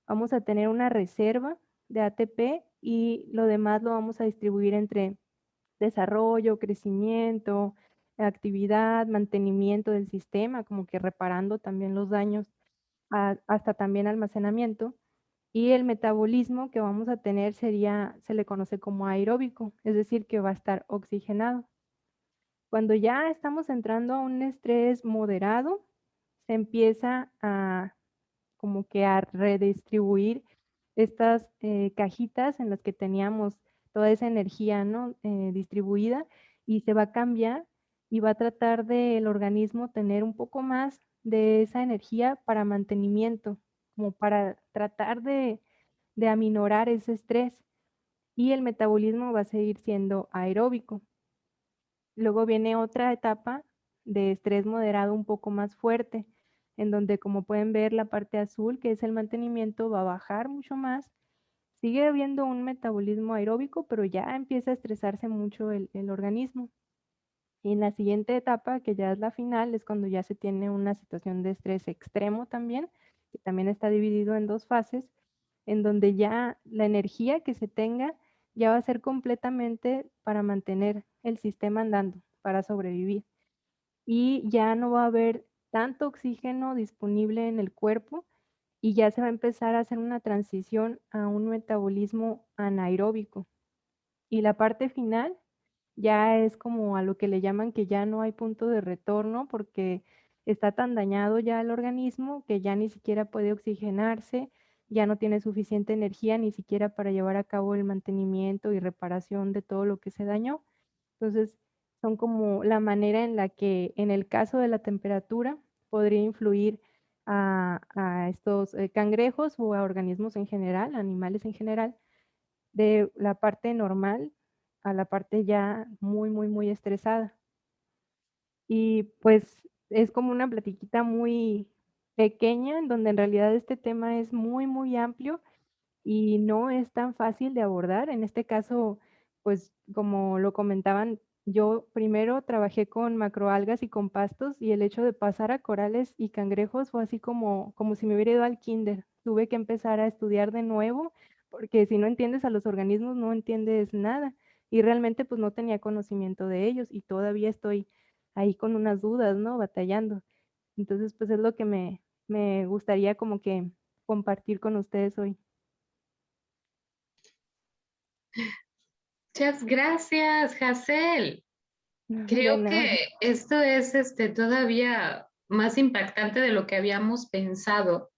Vamos a tener una reserva de ATP y lo demás lo vamos a distribuir entre desarrollo, crecimiento, actividad, mantenimiento del sistema, como que reparando también los daños, hasta también almacenamiento. Y el metabolismo que vamos a tener sería, se le conoce como aeróbico, es decir, que va a estar oxigenado. Cuando ya estamos entrando a un estrés moderado, se empieza a como que a redistribuir estas cajitas en las que teníamos toda esa energía, ¿no? Distribuida y se va a cambiar y va a tratar del organismo tener un poco más de esa energía para mantenimiento, como para tratar de aminorar ese estrés y el metabolismo va a seguir siendo aeróbico. Luego viene otra etapa de estrés moderado un poco más fuerte, en donde como pueden ver la parte azul, que es el mantenimiento, va a bajar mucho más. Sigue habiendo un metabolismo aeróbico, pero ya empieza a estresarse mucho el organismo. Y en la siguiente etapa, que ya es la final, es cuando ya se tiene una situación de estrés extremo también, que también está dividido en dos fases, en donde ya la energía que se tenga ya va a ser completamente para mantener el sistema andando, para sobrevivir. Y ya no va a haber tanto oxígeno disponible en el cuerpo y ya se va a empezar a hacer una transición a un metabolismo anaeróbico. Y la parte final ya es como a lo que le llaman que ya no hay punto de retorno porque está tan dañado ya el organismo que ya ni siquiera puede oxigenarse, ya no tiene suficiente energía ni siquiera para llevar a cabo el mantenimiento y reparación de todo lo que se dañó. Entonces, son como la manera en la que, en el caso de la temperatura, podría influir a estos cangrejos o a organismos en general, animales en general, de la parte normal a la parte ya muy, muy, muy estresada. Y pues es como una platiquita muy pequeña, en donde en realidad este tema es muy, muy amplio y no es tan fácil de abordar. En este caso, pues como lo comentaban, yo primero trabajé con macroalgas y con pastos y el hecho de pasar a corales y cangrejos fue así como si me hubiera ido al kinder. Tuve que empezar a estudiar de nuevo porque si no entiendes a los organismos no entiendes nada y realmente pues no tenía conocimiento de ellos y todavía estoy ahí con unas dudas, ¿no? Batallando. Entonces pues es lo que me gustaría como que compartir con ustedes hoy. Muchas gracias, Hazel. De Creo nada. que esto es todavía más impactante de lo que habíamos pensado.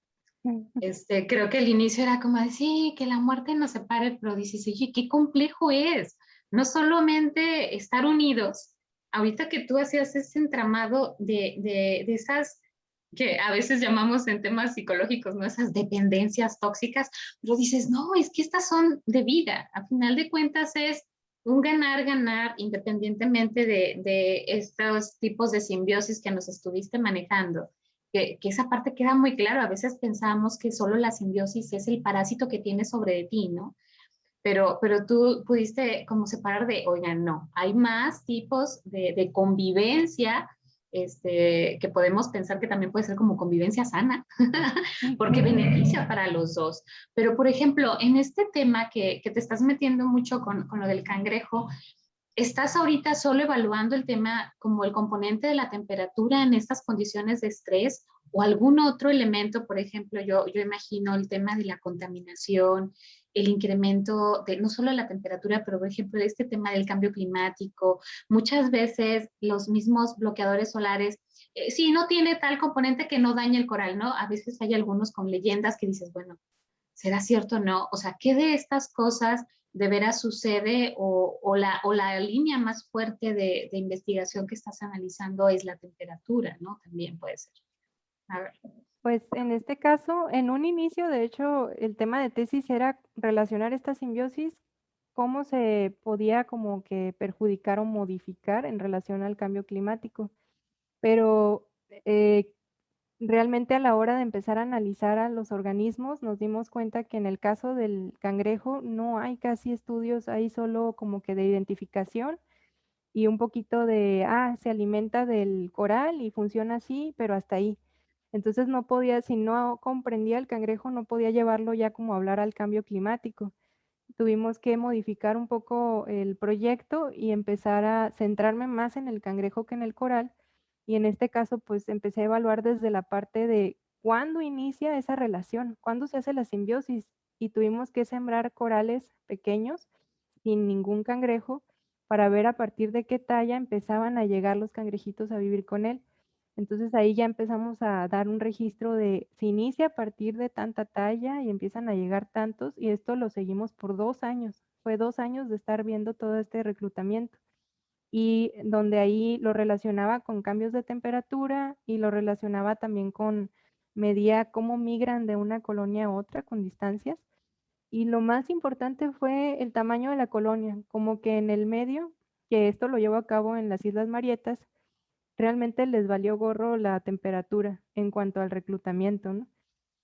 Creo que el inicio era como decir sí, que la muerte nos separe, pero dices, oye, qué complejo es. No solamente estar unidos, ahorita que tú hacías ese entramado de esas que a veces llamamos en temas psicológicos, ¿no? Esas dependencias tóxicas, pero dices, no, es que estas son de vida. A final de cuentas es un ganar-ganar independientemente de estos tipos de simbiosis que nos estuviste manejando que esa parte queda muy claro. A veces pensamos que solo la simbiosis es el parásito que tiene sobre ti, ¿no? Pero tú pudiste como separar de, oigan, no, hay más tipos de convivencia que podemos pensar que también puede ser como convivencia sana, porque beneficia para los dos. Pero, por ejemplo, en este tema que te estás metiendo mucho con lo del cangrejo, ¿estás ahorita solo evaluando el tema como el componente de la temperatura en estas condiciones de estrés o algún otro elemento? Por ejemplo, yo imagino el tema de la contaminación, el incremento de no solo la temperatura, pero por ejemplo, este tema del cambio climático. Muchas veces los mismos bloqueadores solares, sí, no tiene tal componente que no dañe el coral, ¿no? A veces hay algunos con leyendas que dices, bueno, ¿será cierto o no? O sea, ¿qué de estas cosas de veras sucede o la línea más fuerte de investigación que estás analizando es la temperatura, ¿no? También puede ser. A ver. Pues en este caso, en un inicio, de hecho, el tema de tesis era relacionar esta simbiosis, cómo se podía como que perjudicar o modificar en relación al cambio climático. Pero realmente a la hora de empezar a analizar a los organismos, nos dimos cuenta que en el caso del cangrejo no hay casi estudios, hay solo como que de identificación y un poquito de, se alimenta del coral y funciona así, pero hasta ahí. Entonces no podía, si no comprendía el cangrejo, no podía llevarlo ya como a hablar al cambio climático. Tuvimos que modificar un poco el proyecto y empezar a centrarme más en el cangrejo que en el coral. Y en este caso, pues empecé a evaluar desde la parte de cuándo inicia esa relación, cuándo se hace la simbiosis. Y tuvimos que sembrar corales pequeños sin ningún cangrejo para ver a partir de qué talla empezaban a llegar los cangrejitos a vivir con él. Entonces ahí ya empezamos a dar un registro de, se inicia a partir de tanta talla y empiezan a llegar tantos y esto lo seguimos por 2 años. Fue 2 años de estar viendo todo este reclutamiento y donde ahí lo relacionaba con cambios de temperatura y lo relacionaba también con, medía cómo migran de una colonia a otra con distancias. Y lo más importante fue el tamaño de la colonia, como que en el medio, que esto lo llevo a cabo en las Islas Marietas, realmente les valió gorro la temperatura en cuanto al reclutamiento, ¿no?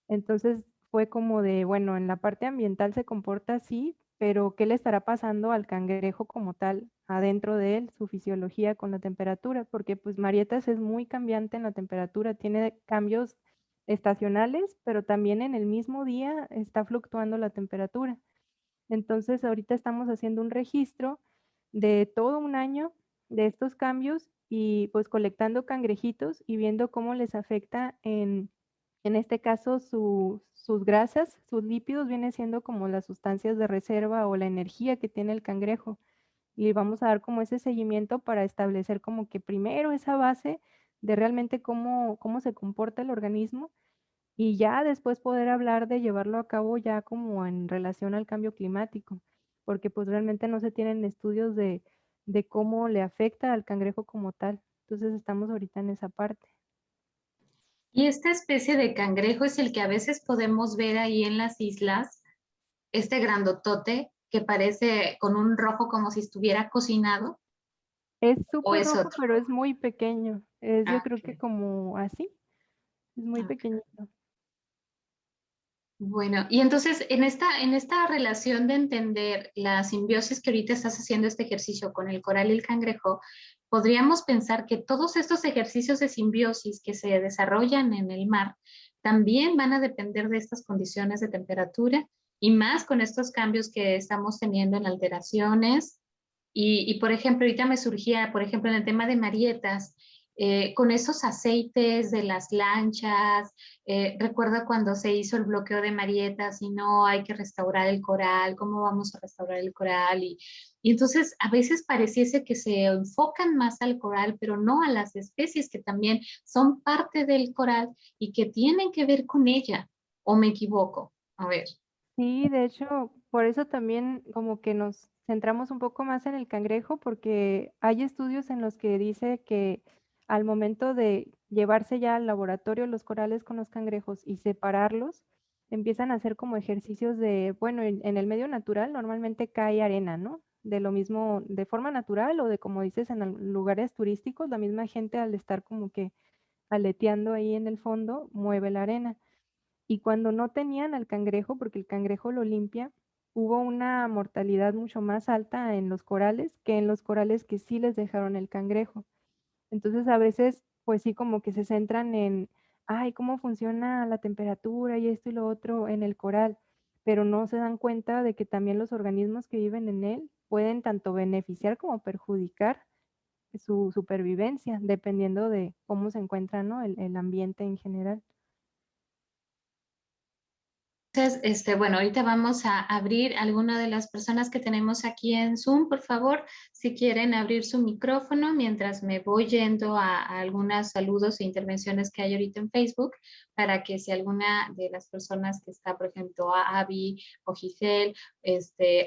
Entonces fue como de, bueno, en la parte ambiental se comporta así, pero ¿qué le estará pasando al cangrejo como tal, adentro de él, su fisiología con la temperatura? Porque pues Marietas es muy cambiante en la temperatura, tiene cambios estacionales, pero también en el mismo día está fluctuando la temperatura. Entonces, ahorita estamos haciendo un registro de todo un año de estos cambios y pues colectando cangrejitos y viendo cómo les afecta en este caso sus grasas, sus lípidos vienen siendo como las sustancias de reserva o la energía que tiene el cangrejo. Y vamos a dar como ese seguimiento para establecer como que primero esa base de realmente cómo se comporta el organismo y ya después poder hablar de llevarlo a cabo ya como en relación al cambio climático, porque pues realmente no se tienen estudios de cómo le afecta al cangrejo como tal. Entonces estamos ahorita en esa parte. Y esta especie de cangrejo es el que a veces podemos ver ahí en las islas, este grandotote que parece con un rojo como si estuviera cocinado, Es o súper es rojo, otro. pero es muy pequeño. Es yo Ah, creo que ok, como así, es muy ok. pequeñito. Bueno, y entonces en esta relación de entender la simbiosis que ahorita estás haciendo este ejercicio con el coral y el cangrejo, podríamos pensar que todos estos ejercicios de simbiosis que se desarrollan en el mar también van a depender de estas condiciones de temperatura y más con estos cambios que estamos teniendo en alteraciones. Por ejemplo, ahorita me surgía, por ejemplo, en el tema de Marietas, con esos aceites de las lanchas, recuerdo cuando se hizo el bloqueo de Marietas y no hay que restaurar el coral, ¿cómo vamos a restaurar el coral? Y entonces a veces pareciese que se enfocan más al coral, pero no a las especies que también son parte del coral y que tienen que ver con ella, ¿o me equivoco? A ver. Sí, de hecho, por eso también como que nos centramos un poco más en el cangrejo, porque hay estudios en los que dice que al momento de llevarse ya al laboratorio los corales con los cangrejos y separarlos, empiezan a hacer como ejercicios de, bueno, en el medio natural normalmente cae arena, ¿no? De lo mismo, de forma natural o de como dices en lugares turísticos, la misma gente al estar como que aleteando ahí en el fondo, mueve la arena. Y cuando no tenían al cangrejo, porque el cangrejo lo limpia, hubo una mortalidad mucho más alta en los corales que en los corales que sí les dejaron el cangrejo. Entonces a veces, pues sí, como que se centran en, ay, cómo funciona la temperatura y esto y lo otro en el coral, pero no se dan cuenta de que también los organismos que viven en él pueden tanto beneficiar como perjudicar su supervivencia, dependiendo de cómo se encuentra, ¿no? El ambiente en general. Entonces, bueno, ahorita vamos a abrir a alguna de las personas que tenemos aquí en Zoom, por favor, si quieren abrir su micrófono mientras me voy yendo a algunos saludos e intervenciones que hay ahorita en Facebook, para que si alguna de las personas que está, por ejemplo, a Avi o Giselle,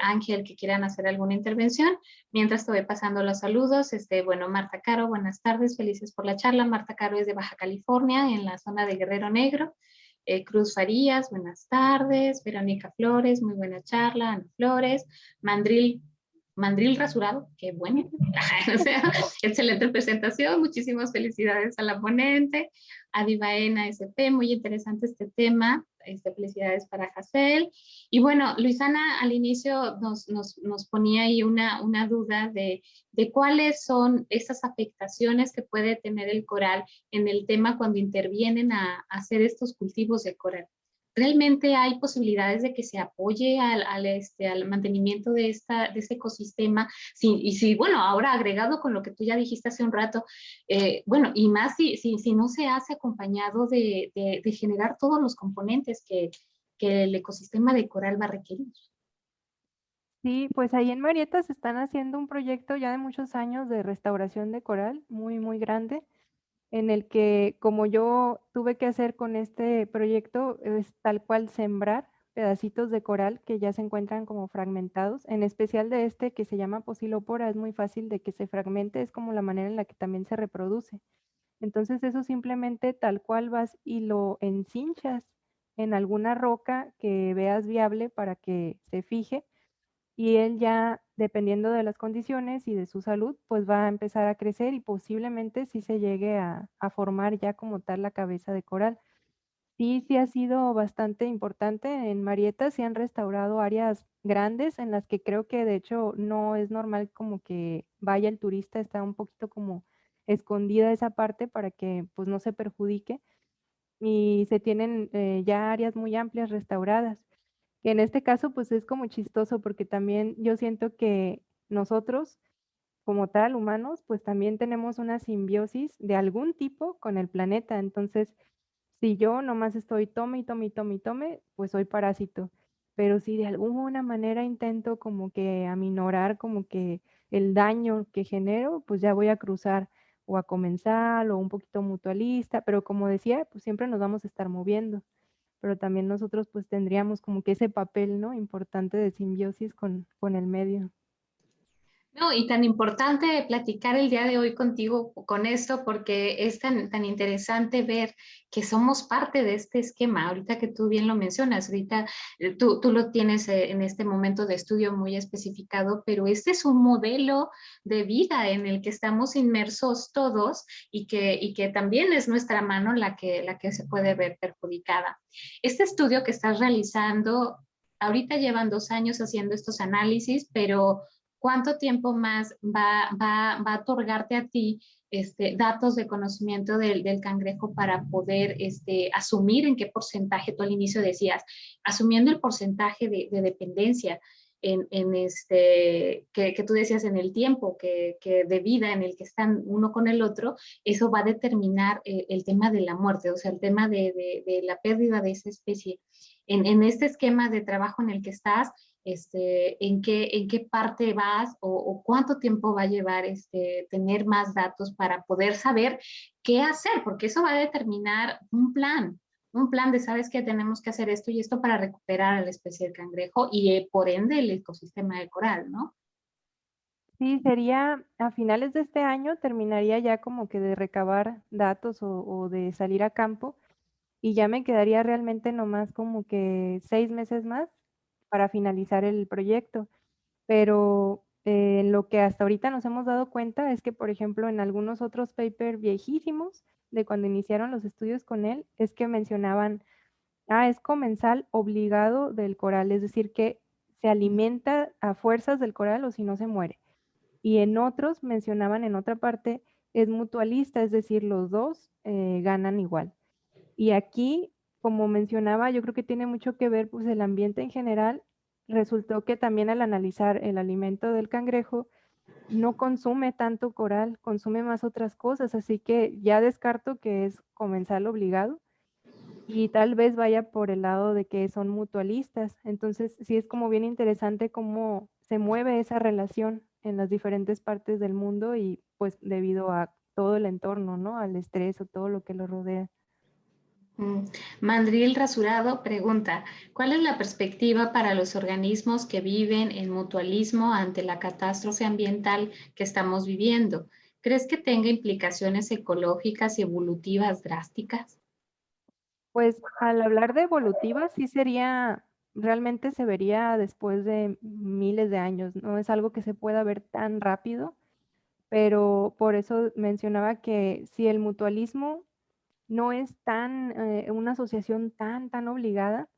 Ángel, que quieran hacer alguna intervención, mientras te voy pasando los saludos, bueno, Marta Caro, buenas tardes, felices por la charla. Marta Caro es de Baja California, en la zona de Guerrero Negro. Cruz Farías, buenas tardes. Verónica Flores, muy buena charla. Ana Flores. Mandril, Mandril Rasurado, qué bueno. O sea, excelente presentación. Muchísimas felicidades a la ponente. Adi Baena SP, muy interesante este tema. Felicidades para Hazel. Y bueno, Luisana al inicio nos ponía ahí una duda de cuáles son esas afectaciones que puede tener el coral en el tema cuando intervienen a hacer estos cultivos de coral. ¿Realmente hay posibilidades de que se apoye al mantenimiento de este ecosistema? Sí, y si, bueno, ahora agregado con lo que tú ya dijiste hace un rato, bueno, y más si no se hace acompañado de generar todos los componentes que el ecosistema de coral va a requerir. Sí, pues ahí en Marietas están haciendo un proyecto ya de muchos años de restauración de coral, muy, muy grande, en el que como yo tuve que hacer con este proyecto es tal cual sembrar pedacitos de coral que ya se encuentran como fragmentados, en especial de este que se llama Posilopora, es muy fácil de que se fragmente, es como la manera en la que también se reproduce. Entonces eso simplemente tal cual vas y lo encinchas en alguna roca que veas viable para que se fije y él ya, dependiendo de las condiciones y de su salud, pues va a empezar a crecer y posiblemente sí se llegue a formar ya como tal la cabeza de coral. Sí, sí ha sido bastante importante. En Marieta se han restaurado áreas grandes en las que creo que de hecho no es normal como que vaya el turista, está un poquito como escondida esa parte para que pues no se perjudique y se tienen ya áreas muy amplias restauradas. Que en este caso, pues es como chistoso porque también yo siento que nosotros, como tal, humanos, pues también tenemos una simbiosis de algún tipo con el planeta. Entonces, si yo nomás estoy tome y tome y tome y tome, pues soy parásito. Pero si de alguna manera intento como que aminorar como que el daño que genero, pues ya voy a cruzar o a comensal o un poquito mutualista, pero como decía, pues siempre nos vamos a estar moviendo, pero también nosotros pues tendríamos como que ese papel, ¿no? Importante de simbiosis con el medio. No, y tan importante platicar el día de hoy contigo con esto, porque es tan interesante ver que somos parte de este esquema. Ahorita que tú bien lo mencionas, ahorita tú lo tienes en este momento de estudio muy especificado, pero este es un modelo de vida en el que estamos inmersos todos y que también es nuestra mano la que se puede ver perjudicada. Este estudio que estás realizando, ahorita llevan 2 años haciendo estos análisis, pero ¿cuánto tiempo más va a otorgarte a ti datos de conocimiento del cangrejo para poder asumir en qué porcentaje, tú al inicio decías, asumiendo el porcentaje de dependencia que tú decías en el tiempo que de vida en el que están uno con el otro, eso va a determinar el tema de la muerte, o sea, el tema de la pérdida de esa especie. En este esquema de trabajo en el que estás, en qué parte vas o cuánto tiempo va a llevar tener más datos para poder saber qué hacer, porque eso va a determinar un plan de, sabes que tenemos que hacer esto y esto para recuperar a la especie del cangrejo y por ende el ecosistema de coral, ¿no? Sí, sería a finales de este año, terminaría ya como que de recabar datos o de salir a campo y ya me quedaría realmente nomás como que 6 meses más para finalizar el proyecto. Pero lo que hasta ahorita nos hemos dado cuenta es que, por ejemplo, en algunos otros papers viejísimos de cuando iniciaron los estudios con él, es que mencionaban, es comensal obligado del coral, es decir, que se alimenta a fuerzas del coral o si no se muere. Y en otros mencionaban en otra parte, es mutualista, es decir, los dos ganan igual. Y aquí, como mencionaba, yo creo que tiene mucho que ver pues el ambiente en general. Resultó que también al analizar el alimento del cangrejo, no consume tanto coral, consume más otras cosas, así que ya descarto que es comensal obligado y tal vez vaya por el lado de que son mutualistas. Entonces, sí es como bien interesante cómo se mueve esa relación en las diferentes partes del mundo y pues debido a todo el entorno, ¿no? Al estrés o todo lo que lo rodea. Mm. Mandril Rasurado pregunta, ¿cuál es la perspectiva para los organismos que viven en mutualismo ante la catástrofe ambiental que estamos viviendo? ¿Crees que tenga implicaciones ecológicas y evolutivas drásticas? Pues al hablar de evolutiva, sí sería, realmente se vería después de miles de años, no es algo que se pueda ver tan rápido, pero por eso mencionaba que si el mutualismo no es tan, una asociación tan obligada,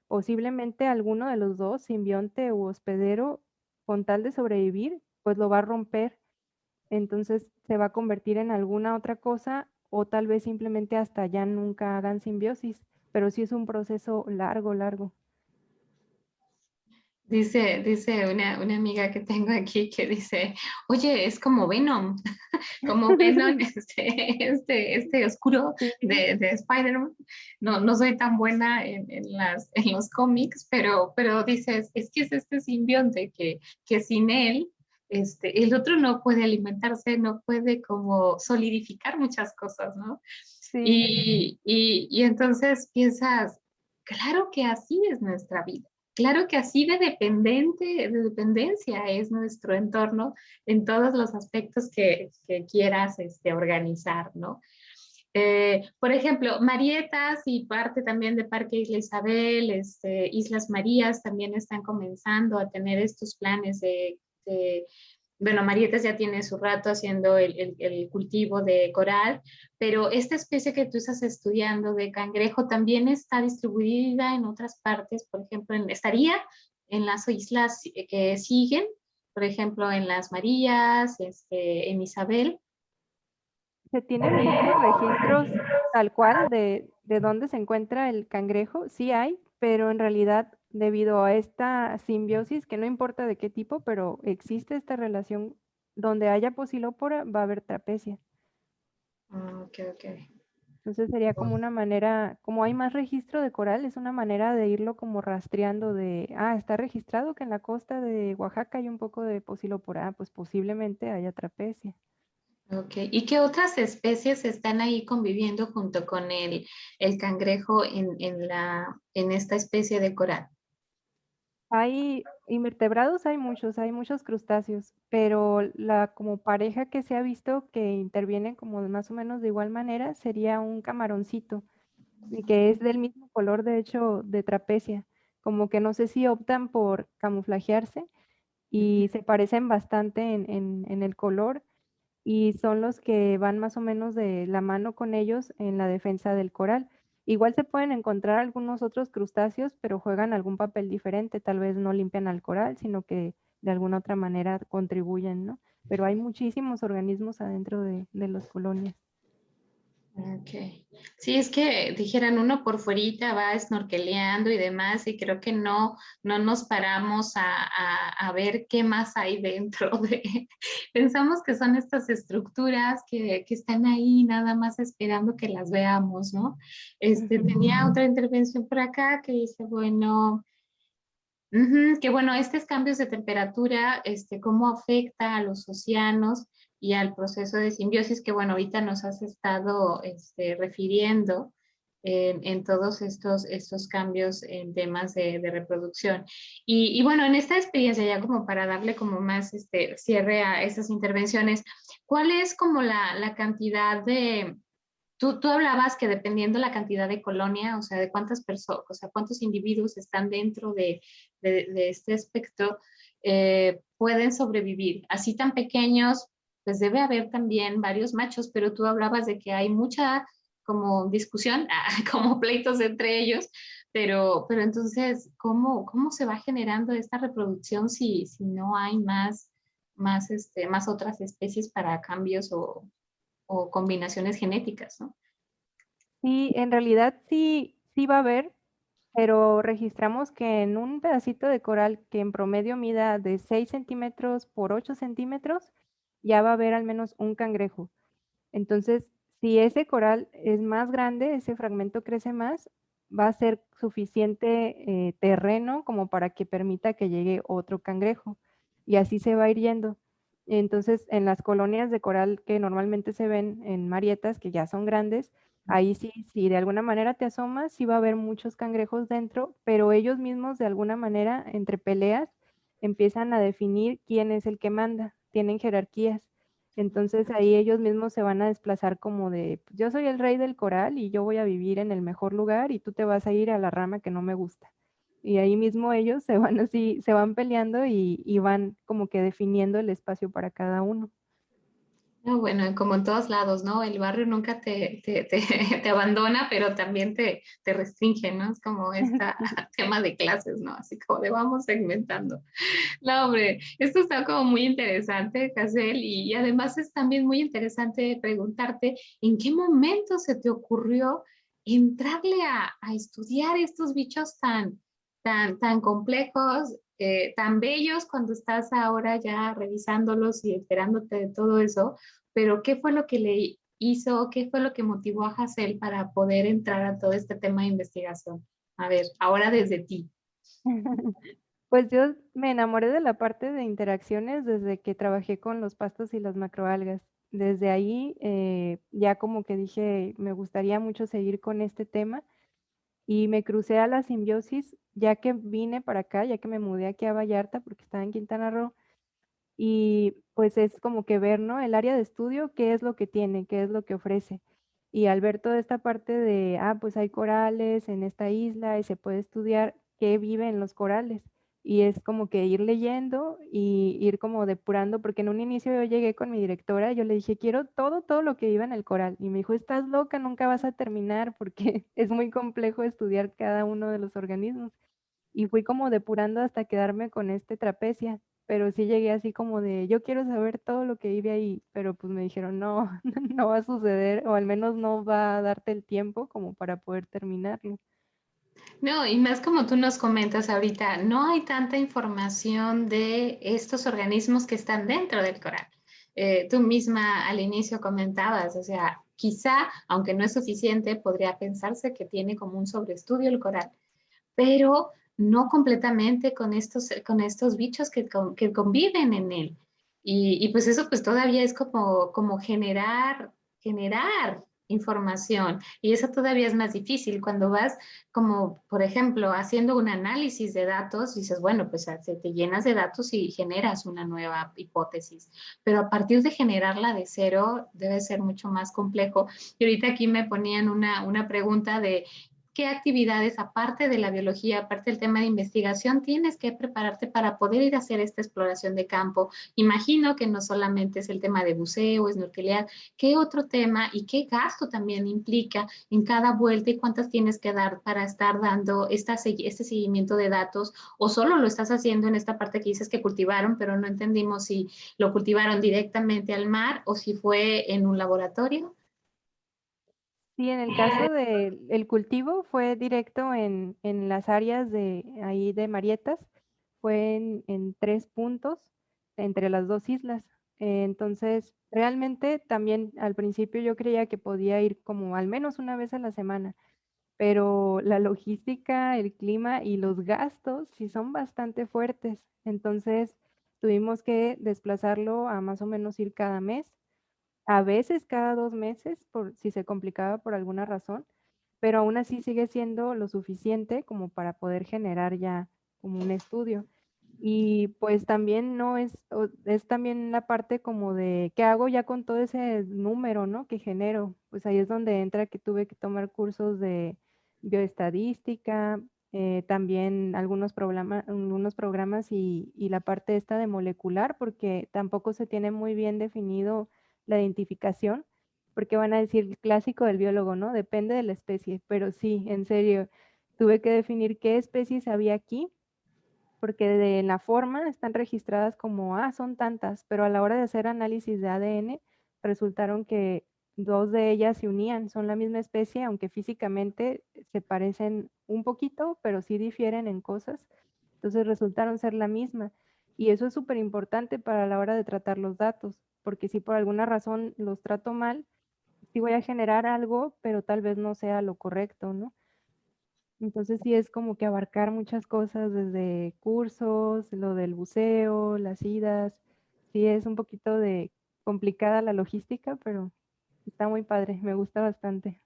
posiblemente alguno de los dos, simbionte u hospedero, con tal de sobrevivir, pues lo va a romper. Entonces se va a convertir en alguna otra cosa o tal vez simplemente hasta ya nunca hagan simbiosis, pero sí es un proceso largo. Dice una amiga que tengo aquí que dice, oye, es como Venom, como Venom, este oscuro Sí, de Spider-Man. No soy tan buena en los cómics, pero dices, es que es este simbionte que sin él, el otro no puede alimentarse, no puede como solidificar muchas cosas, ¿no? sí, Y entonces piensas, claro que así es nuestra vida. Claro que así de dependencia es nuestro entorno en todos los aspectos que quieras organizar, ¿no? Por ejemplo, Marietas y parte también de Parque Isla Isabel, Islas Marías también están comenzando a tener estos planes bueno, Marietas ya tiene su rato haciendo el cultivo de coral, pero esta especie que tú estás estudiando de cangrejo también está distribuida en otras partes, por ejemplo, estaría en las islas que siguen, por ejemplo, en las Marías, en Isabel. Se tienen pocos registros tal cual de dónde se encuentra el cangrejo, sí hay, pero en realidad debido a esta simbiosis, que no importa de qué tipo, pero existe esta relación, donde haya posilópora va a haber trapecia. Ah, ok, ok. Entonces sería como una manera, como hay más registro de coral, es una manera de irlo como rastreando de, está registrado que en la costa de Oaxaca hay un poco de posilópora, pues posiblemente haya trapecia. Ok, ¿y qué otras especies están ahí conviviendo junto con el cangrejo en esta especie de coral? Hay invertebrados, hay muchos crustáceos, pero la como pareja que se ha visto que intervienen como más o menos de igual manera sería un camaroncito, y que es del mismo color, de hecho, de trapecia. Como que no sé si optan por camuflajearse y se parecen bastante en el color y son los que van más o menos de la mano con ellos en la defensa del coral. Igual se pueden encontrar algunos otros crustáceos, pero juegan algún papel diferente, tal vez no limpian al coral, sino que de alguna otra manera contribuyen, ¿no? Pero hay muchísimos organismos adentro de las colonias. Okay. Sí, es que dijeran uno por fuerita va snorkeleando y demás, y creo que no nos paramos a ver qué más hay dentro de. Pensamos que son estas estructuras que están ahí nada más esperando que las veamos, ¿no? Tenía otra intervención por acá que dice, bueno. Que bueno, estos cambios de temperatura, cómo afecta a los océanos y al proceso de simbiosis que bueno, ahorita nos has estado refiriendo en todos estos cambios en temas de reproducción. Y bueno, en esta experiencia, ya como para darle como más cierre a estas intervenciones, ¿cuál es como la cantidad de, tú hablabas que dependiendo la cantidad de colonia, o sea, de cuántas personas, o sea, cuántos individuos están dentro de este espectro, pueden sobrevivir. Así tan pequeños, pues debe haber también varios machos, pero tú hablabas de que hay mucha como discusión, como pleitos entre ellos, pero entonces, ¿cómo se va generando esta reproducción si no hay más otras especies para cambios o combinaciones genéticas, ¿no? Sí, en realidad sí va a haber, pero registramos que en un pedacito de coral que en promedio mida de 6 centímetros por 8 centímetros, ya va a haber al menos un cangrejo. Entonces, si ese coral es más grande, ese fragmento crece más, va a ser suficiente terreno como para que permita que llegue otro cangrejo. Y así se va a ir yendo. Entonces, en las colonias de coral que normalmente se ven en marietas, que ya son grandes, ahí sí, si de alguna manera te asomas, sí va a haber muchos cangrejos dentro, pero ellos mismos de alguna manera, entre peleas, empiezan a definir quién es el que manda, tienen jerarquías. Entonces ahí ellos mismos se van a desplazar como de, "Pues, yo soy el rey del coral y yo voy a vivir en el mejor lugar y tú te vas a ir a la rama que no me gusta". Y ahí mismo ellos se van así, se van peleando y van como que definiendo el espacio para cada uno. No, bueno, como en todos lados, ¿no? El barrio nunca te abandona, pero también te restringe, ¿no? Es como este tema de clases, ¿no? Así como de vamos segmentando. No, hombre, esto está como muy interesante, Casel, y además es también muy interesante preguntarte en qué momento se te ocurrió entrarle a estudiar estos bichos tan complejos, tan bellos cuando estás ahora ya revisándolos y enterándote de todo eso, pero ¿qué fue lo que le hizo, qué fue lo que motivó a Hassel para poder entrar a todo este tema de investigación? A ver, ahora desde ti. Pues yo me enamoré de la parte de interacciones desde que trabajé con los pastos y las macroalgas. Desde ahí ya como que dije, me gustaría mucho seguir con este tema y me crucé a la simbiosis ya que vine para acá, ya que me mudé aquí a Vallarta porque estaba en Quintana Roo y pues es como que ver, ¿no? El área de estudio, qué es lo que tiene, qué es lo que ofrece. Y al ver toda esta parte de, pues hay corales en esta isla y se puede estudiar qué vive en los corales. Y es como que ir leyendo y ir como depurando, porque en un inicio yo llegué con mi directora, yo le dije, quiero todo lo que vive en el coral. Y me dijo, estás loca, nunca vas a terminar porque es muy complejo estudiar cada uno de los organismos. Y fui como depurando hasta quedarme con este trapecia pero sí llegué así como de, yo quiero saber todo lo que vive ahí, pero pues me dijeron, no, no va a suceder, o al menos no va a darte el tiempo como para poder terminarlo. No, y más como tú nos comentas ahorita, no hay tanta información de estos organismos que están dentro del coral. Tú misma al inicio comentabas, o sea, quizá, aunque no es suficiente, podría pensarse que tiene como un sobreestudio el coral, pero no completamente con estos bichos que conviven en él. Y pues eso pues todavía es como generar información. Y eso todavía es más difícil. Cuando vas como, por ejemplo, haciendo un análisis de datos, dices, bueno, pues te llenas de datos y generas una nueva hipótesis. Pero a partir de generarla de cero, debe ser mucho más complejo. Y ahorita aquí me ponían una pregunta de qué actividades, aparte de la biología, aparte del tema de investigación, tienes que prepararte para poder ir a hacer esta exploración de campo. Imagino que no solamente es el tema de buceo, snorkelear, ¿qué otro tema y qué gasto también implica en cada vuelta y cuántas tienes que dar para estar dando este seguimiento de datos? ¿O solo lo estás haciendo en esta parte que dices que cultivaron, pero no entendimos si lo cultivaron directamente al mar o si fue en un laboratorio? Sí, en el caso del cultivo fue directo en las áreas de ahí de Marietas, fue en 3 puntos entre las 2 islas. Entonces, realmente también al principio yo creía que podía ir como al menos una vez a la semana, pero la logística, el clima y los gastos sí son bastante fuertes. Entonces, tuvimos que desplazarlo a más o menos ir cada mes, a veces cada 2 meses, por si se complicaba por alguna razón, pero aún así sigue siendo lo suficiente como para poder generar ya como un estudio. Y pues también no es, es también la parte como de qué hago ya con todo ese número, ¿no? Que genero. Pues ahí es donde entra que tuve que tomar cursos de bioestadística, también algunos programas y la parte esta de molecular, porque tampoco se tiene muy bien definido la identificación, porque van a decir el clásico del biólogo, ¿no? Depende de la especie, pero sí, en serio, tuve que definir qué especies había aquí, porque de la forma están registradas como, son tantas, pero a la hora de hacer análisis de ADN, resultaron que 2 de ellas se unían, son la misma especie, aunque físicamente se parecen un poquito, pero sí difieren en cosas, entonces resultaron ser la misma. Y eso es súper importante para la hora de tratar los datos, porque si por alguna razón los trato mal, sí voy a generar algo, pero tal vez no sea lo correcto, ¿no? Entonces sí es como que abarcar muchas cosas desde cursos, lo del buceo, las idas. Sí es un poquito de complicada la logística, pero está muy padre, me gusta bastante.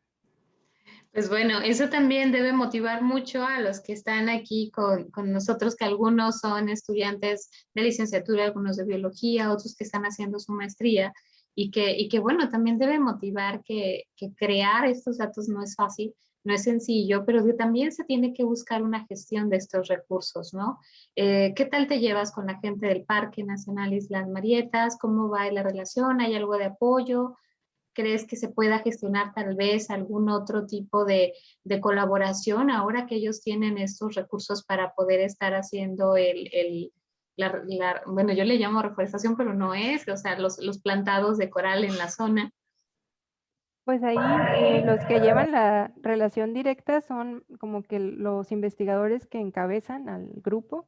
Pues bueno, eso también debe motivar mucho a los que están aquí con nosotros, que algunos son estudiantes de licenciatura, algunos de biología, otros que están haciendo su maestría, y que bueno, también debe motivar que crear estos datos no es fácil, no es sencillo, pero que también se tiene que buscar una gestión de estos recursos, ¿no? ¿Qué tal te llevas con la gente del Parque Nacional Islas Marietas? ¿Cómo va la relación? ¿Hay algo de apoyo? ¿Crees que se pueda gestionar tal vez algún otro tipo de colaboración ahora que ellos tienen estos recursos para poder estar haciendo bueno, yo le llamo reforestación, pero no es, o sea, los plantados de coral en la zona? Pues ahí los que llevan la relación directa son como que los investigadores que encabezan al grupo,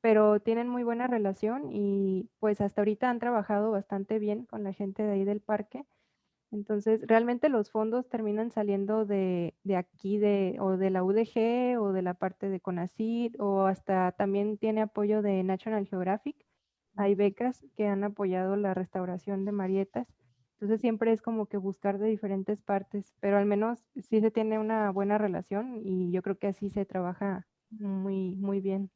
pero tienen muy buena relación y pues hasta ahorita han trabajado bastante bien con la gente de ahí del parque. Entonces, realmente los fondos terminan saliendo de aquí, o de la UDG, o de la parte de CONACYT, o hasta también tiene apoyo de National Geographic. Hay becas que han apoyado la restauración de Marietas. Entonces, siempre es como que buscar de diferentes partes, pero al menos sí se tiene una buena relación y yo creo que así se trabaja muy, muy bien.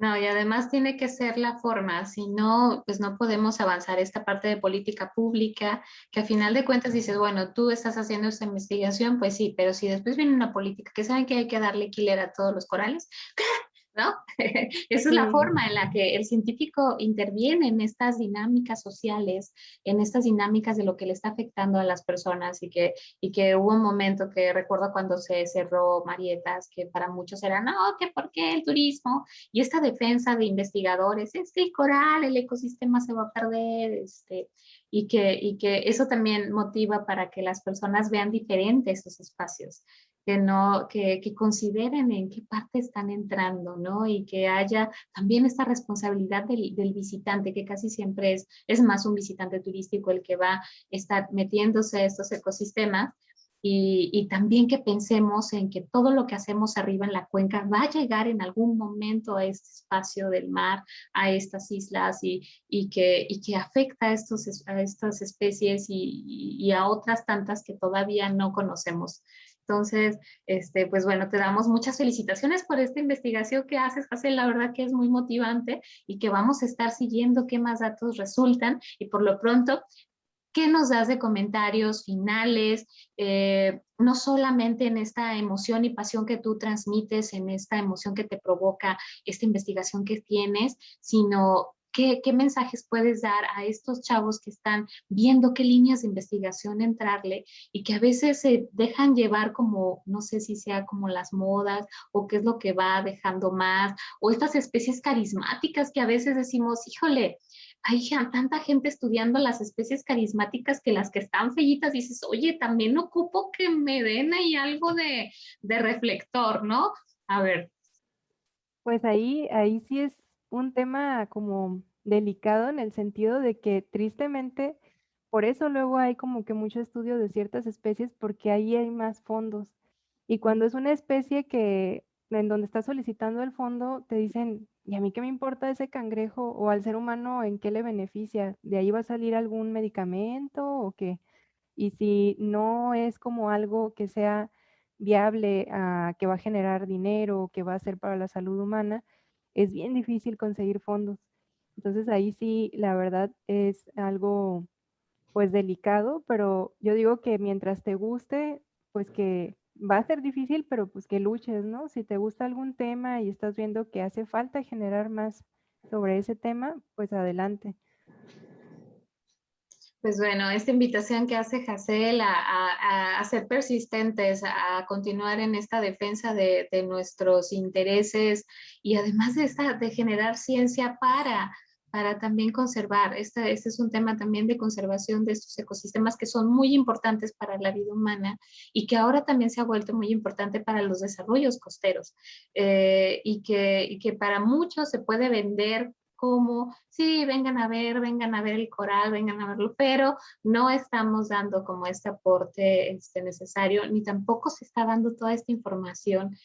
No, y además tiene que ser la forma, si no, pues no podemos avanzar esta parte de política pública, que a final de cuentas dices, bueno, tú estás haciendo esta investigación, pues sí, pero si después viene una política que saben que hay que darle killer a todos los corales, ¿no? Esa es la Sí. forma en la que el científico interviene en estas dinámicas sociales, en estas dinámicas de lo que le está afectando a las personas y que hubo un momento que recuerdo cuando se cerró Marietas, que para muchos era, no, que por qué el turismo y esta defensa de investigadores, es que el coral, el ecosistema se va a perder, y que eso también motiva para que las personas vean diferentes esos espacios, que no, que consideren en qué parte están entrando, ¿no? Y que haya también esta responsabilidad del visitante, que casi siempre es más un visitante turístico el que va a estar metiéndose a estos ecosistemas. Y también que pensemos en que todo lo que hacemos arriba en la cuenca va a llegar en algún momento a este espacio del mar, a estas islas, y que afecta a estas especies y a otras tantas que todavía no conocemos. Entonces, pues bueno, te damos muchas felicitaciones por esta investigación que haces, Hazel. La verdad que es muy motivante y que vamos a estar siguiendo qué más datos resultan. Y por lo pronto, ¿qué nos das de comentarios finales? No solamente en esta emoción y pasión que tú transmites, en esta emoción que te provoca esta investigación que tienes, sino qué mensajes puedes dar a estos chavos que están viendo qué líneas de investigación entrarle y que a veces se dejan llevar como, no sé si sea como las modas o qué es lo que va dejando más, o estas especies carismáticas que a veces decimos, híjole, hay tanta gente estudiando las especies carismáticas que las que están feyitas dices, oye, también ocupo que me den ahí algo de reflector, ¿no? A ver. Pues ahí sí es un tema como delicado en el sentido de que tristemente, por eso luego hay como que mucho estudio de ciertas especies, porque ahí hay más fondos. Y cuando es una especie que en donde estás solicitando el fondo, te dicen, ¿y a mí qué me importa ese cangrejo? O al ser humano, ¿en qué le beneficia? ¿De ahí va a salir algún medicamento o qué? Y si no es como algo que sea viable, que va a generar dinero, que va a ser para la salud humana, es bien difícil conseguir fondos. Entonces ahí sí, la verdad es algo pues delicado, pero yo digo que mientras te guste, pues que va a ser difícil, pero pues que luches, ¿no? Si te gusta algún tema y estás viendo que hace falta generar más sobre ese tema, pues adelante. Pues bueno, esta invitación que hace Jacel a ser persistentes, a continuar en esta defensa de nuestros intereses y además de generar ciencia para también conservar. Este es un tema también de conservación de estos ecosistemas que son muy importantes para la vida humana y que ahora también se ha vuelto muy importante para los desarrollos costeros, y que para muchos se puede vender como, sí, vengan a ver el coral, vengan a verlo, pero no estamos dando como este aporte necesario, ni tampoco se está dando toda esta información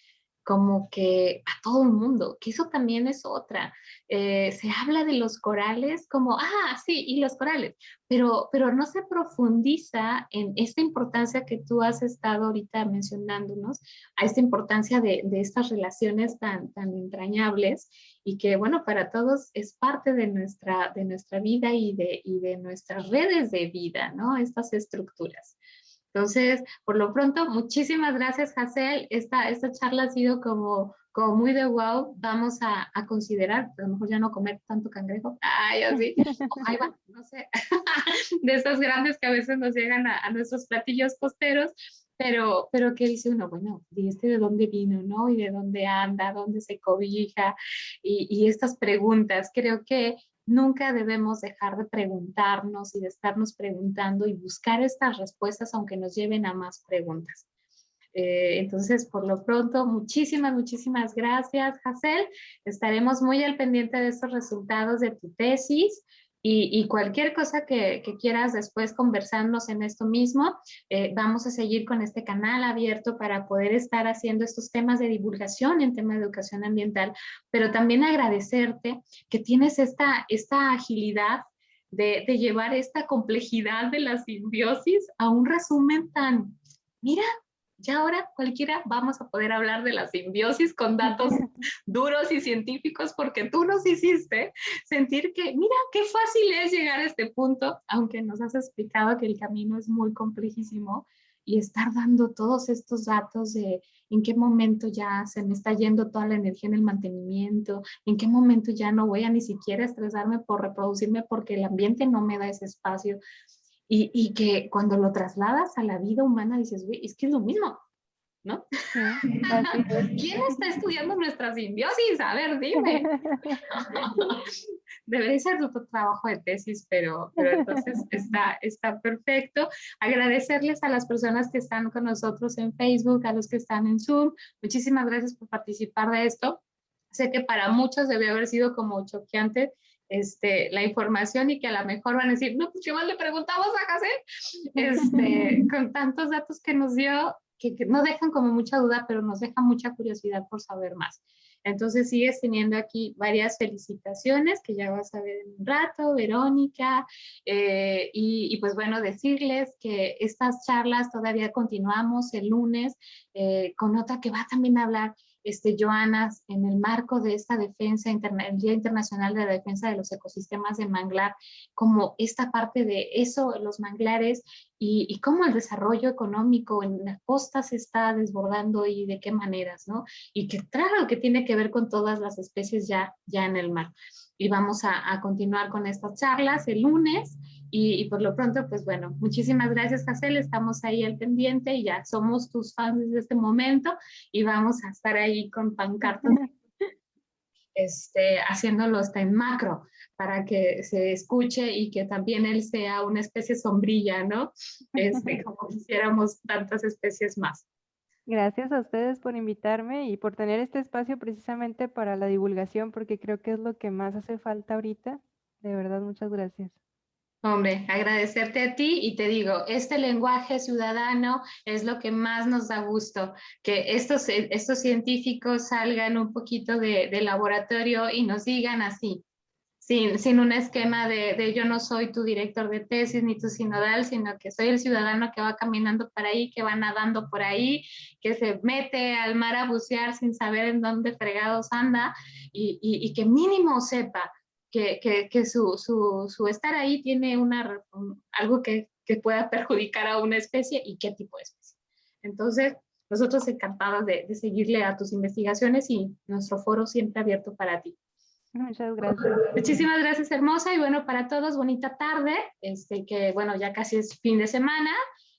como que a todo el mundo, que eso también es otra. Se habla de los corales como, sí, y los corales, pero no se profundiza en esta importancia que tú has estado ahorita mencionándonos, a esta importancia de estas relaciones tan entrañables y que, bueno, para todos es parte de nuestra vida y de nuestras redes de vida, ¿no? Estas estructuras. Entonces, por lo pronto, muchísimas gracias, Hazel. Esta charla ha sido como muy de wow. Vamos a considerar, a lo mejor ya no comer tanto cangrejo. Ay, así. O jaiba, no sé. De esas grandes que a veces nos llegan a nuestros platillos costeros. Pero ¿qué dice uno? Bueno, ¿y de dónde vino, no? ¿Y de dónde anda? ¿Dónde se cobija? Y estas preguntas. Creo que nunca debemos dejar de preguntarnos y de estarnos preguntando y buscar estas respuestas aunque nos lleven a más preguntas. Entonces, por lo pronto, muchísimas gracias, Hazel. Estaremos muy al pendiente de estos resultados de tu tesis y cualquier cosa que quieras después conversarnos en esto mismo. Vamos a seguir con este canal abierto para poder estar haciendo estos temas de divulgación en tema de educación ambiental, pero también agradecerte que tienes esta agilidad de llevar esta complejidad de la simbiosis a un resumen tan, mira, ya ahora cualquiera vamos a poder hablar de la simbiosis con datos duros y científicos porque tú nos hiciste sentir que, mira, qué fácil es llegar a este punto, aunque nos has explicado que el camino es muy complejísimo y estar dando todos estos datos de en qué momento ya se me está yendo toda la energía en el mantenimiento, en qué momento ya no voy a ni siquiera estresarme por reproducirme porque el ambiente no me da ese espacio. Y que cuando lo trasladas a la vida humana dices, güey, es que es lo mismo, ¿no? Sí, así es. ¿Quién está estudiando nuestra simbiosis? A ver, dime. Debería ser tu trabajo de tesis, pero entonces está perfecto. Agradecerles a las personas que están con nosotros en Facebook, a los que están en Zoom. Muchísimas gracias por participar de esto. Sé que para muchos debe haber sido como choqueante la información y que a lo mejor van a decir, no, pues qué más le preguntamos a Hazel, con tantos datos que nos dio, que no dejan como mucha duda, pero nos deja mucha curiosidad por saber más. Entonces sigues teniendo aquí varias felicitaciones que ya vas a ver en un rato, Verónica, y pues bueno, decirles que estas charlas todavía continuamos el lunes con otra que va también a hablar Joana, en el marco de esta defensa, el Día Internacional de la Defensa de los Ecosistemas de Manglar, como esta parte de eso, los manglares, y cómo el desarrollo económico en la costa se está desbordando y de qué maneras, ¿no? Y que claro que tiene que ver con todas las especies ya en el mar. Y vamos a continuar con estas charlas el lunes. Y por lo pronto, pues bueno, muchísimas gracias, Hazel. Estamos ahí al pendiente y ya somos tus fans desde este momento y vamos a estar ahí con pancartas haciéndolo hasta en macro para que se escuche y que también él sea una especie sombrilla, ¿no? Como quisiéramos tantas especies más. Gracias a ustedes por invitarme y por tener este espacio precisamente para la divulgación, porque creo que es lo que más hace falta ahorita. De verdad, muchas gracias. Hombre, agradecerte a ti y te digo, este lenguaje ciudadano es lo que más nos da gusto, que estos científicos salgan un poquito de laboratorio y nos digan así, sin un esquema de yo no soy tu director de tesis ni tu sinodal, sino que soy el ciudadano que va caminando por ahí, que va nadando por ahí, que se mete al mar a bucear sin saber en dónde fregados anda y que mínimo sepa que su estar ahí tiene algo que pueda perjudicar a una especie y qué tipo de especie. Entonces, nosotros encantados de seguirle a tus investigaciones y nuestro foro siempre abierto para ti. Muchas gracias. Muchísimas gracias, hermosa. Y bueno, para todos, bonita tarde. Que bueno, ya casi es fin de semana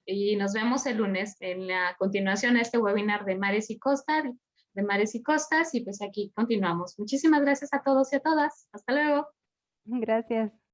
y nos vemos el lunes en la continuación de este webinar de Mares y Costas, y pues aquí continuamos. Muchísimas gracias a todos y a todas. Hasta luego. Gracias.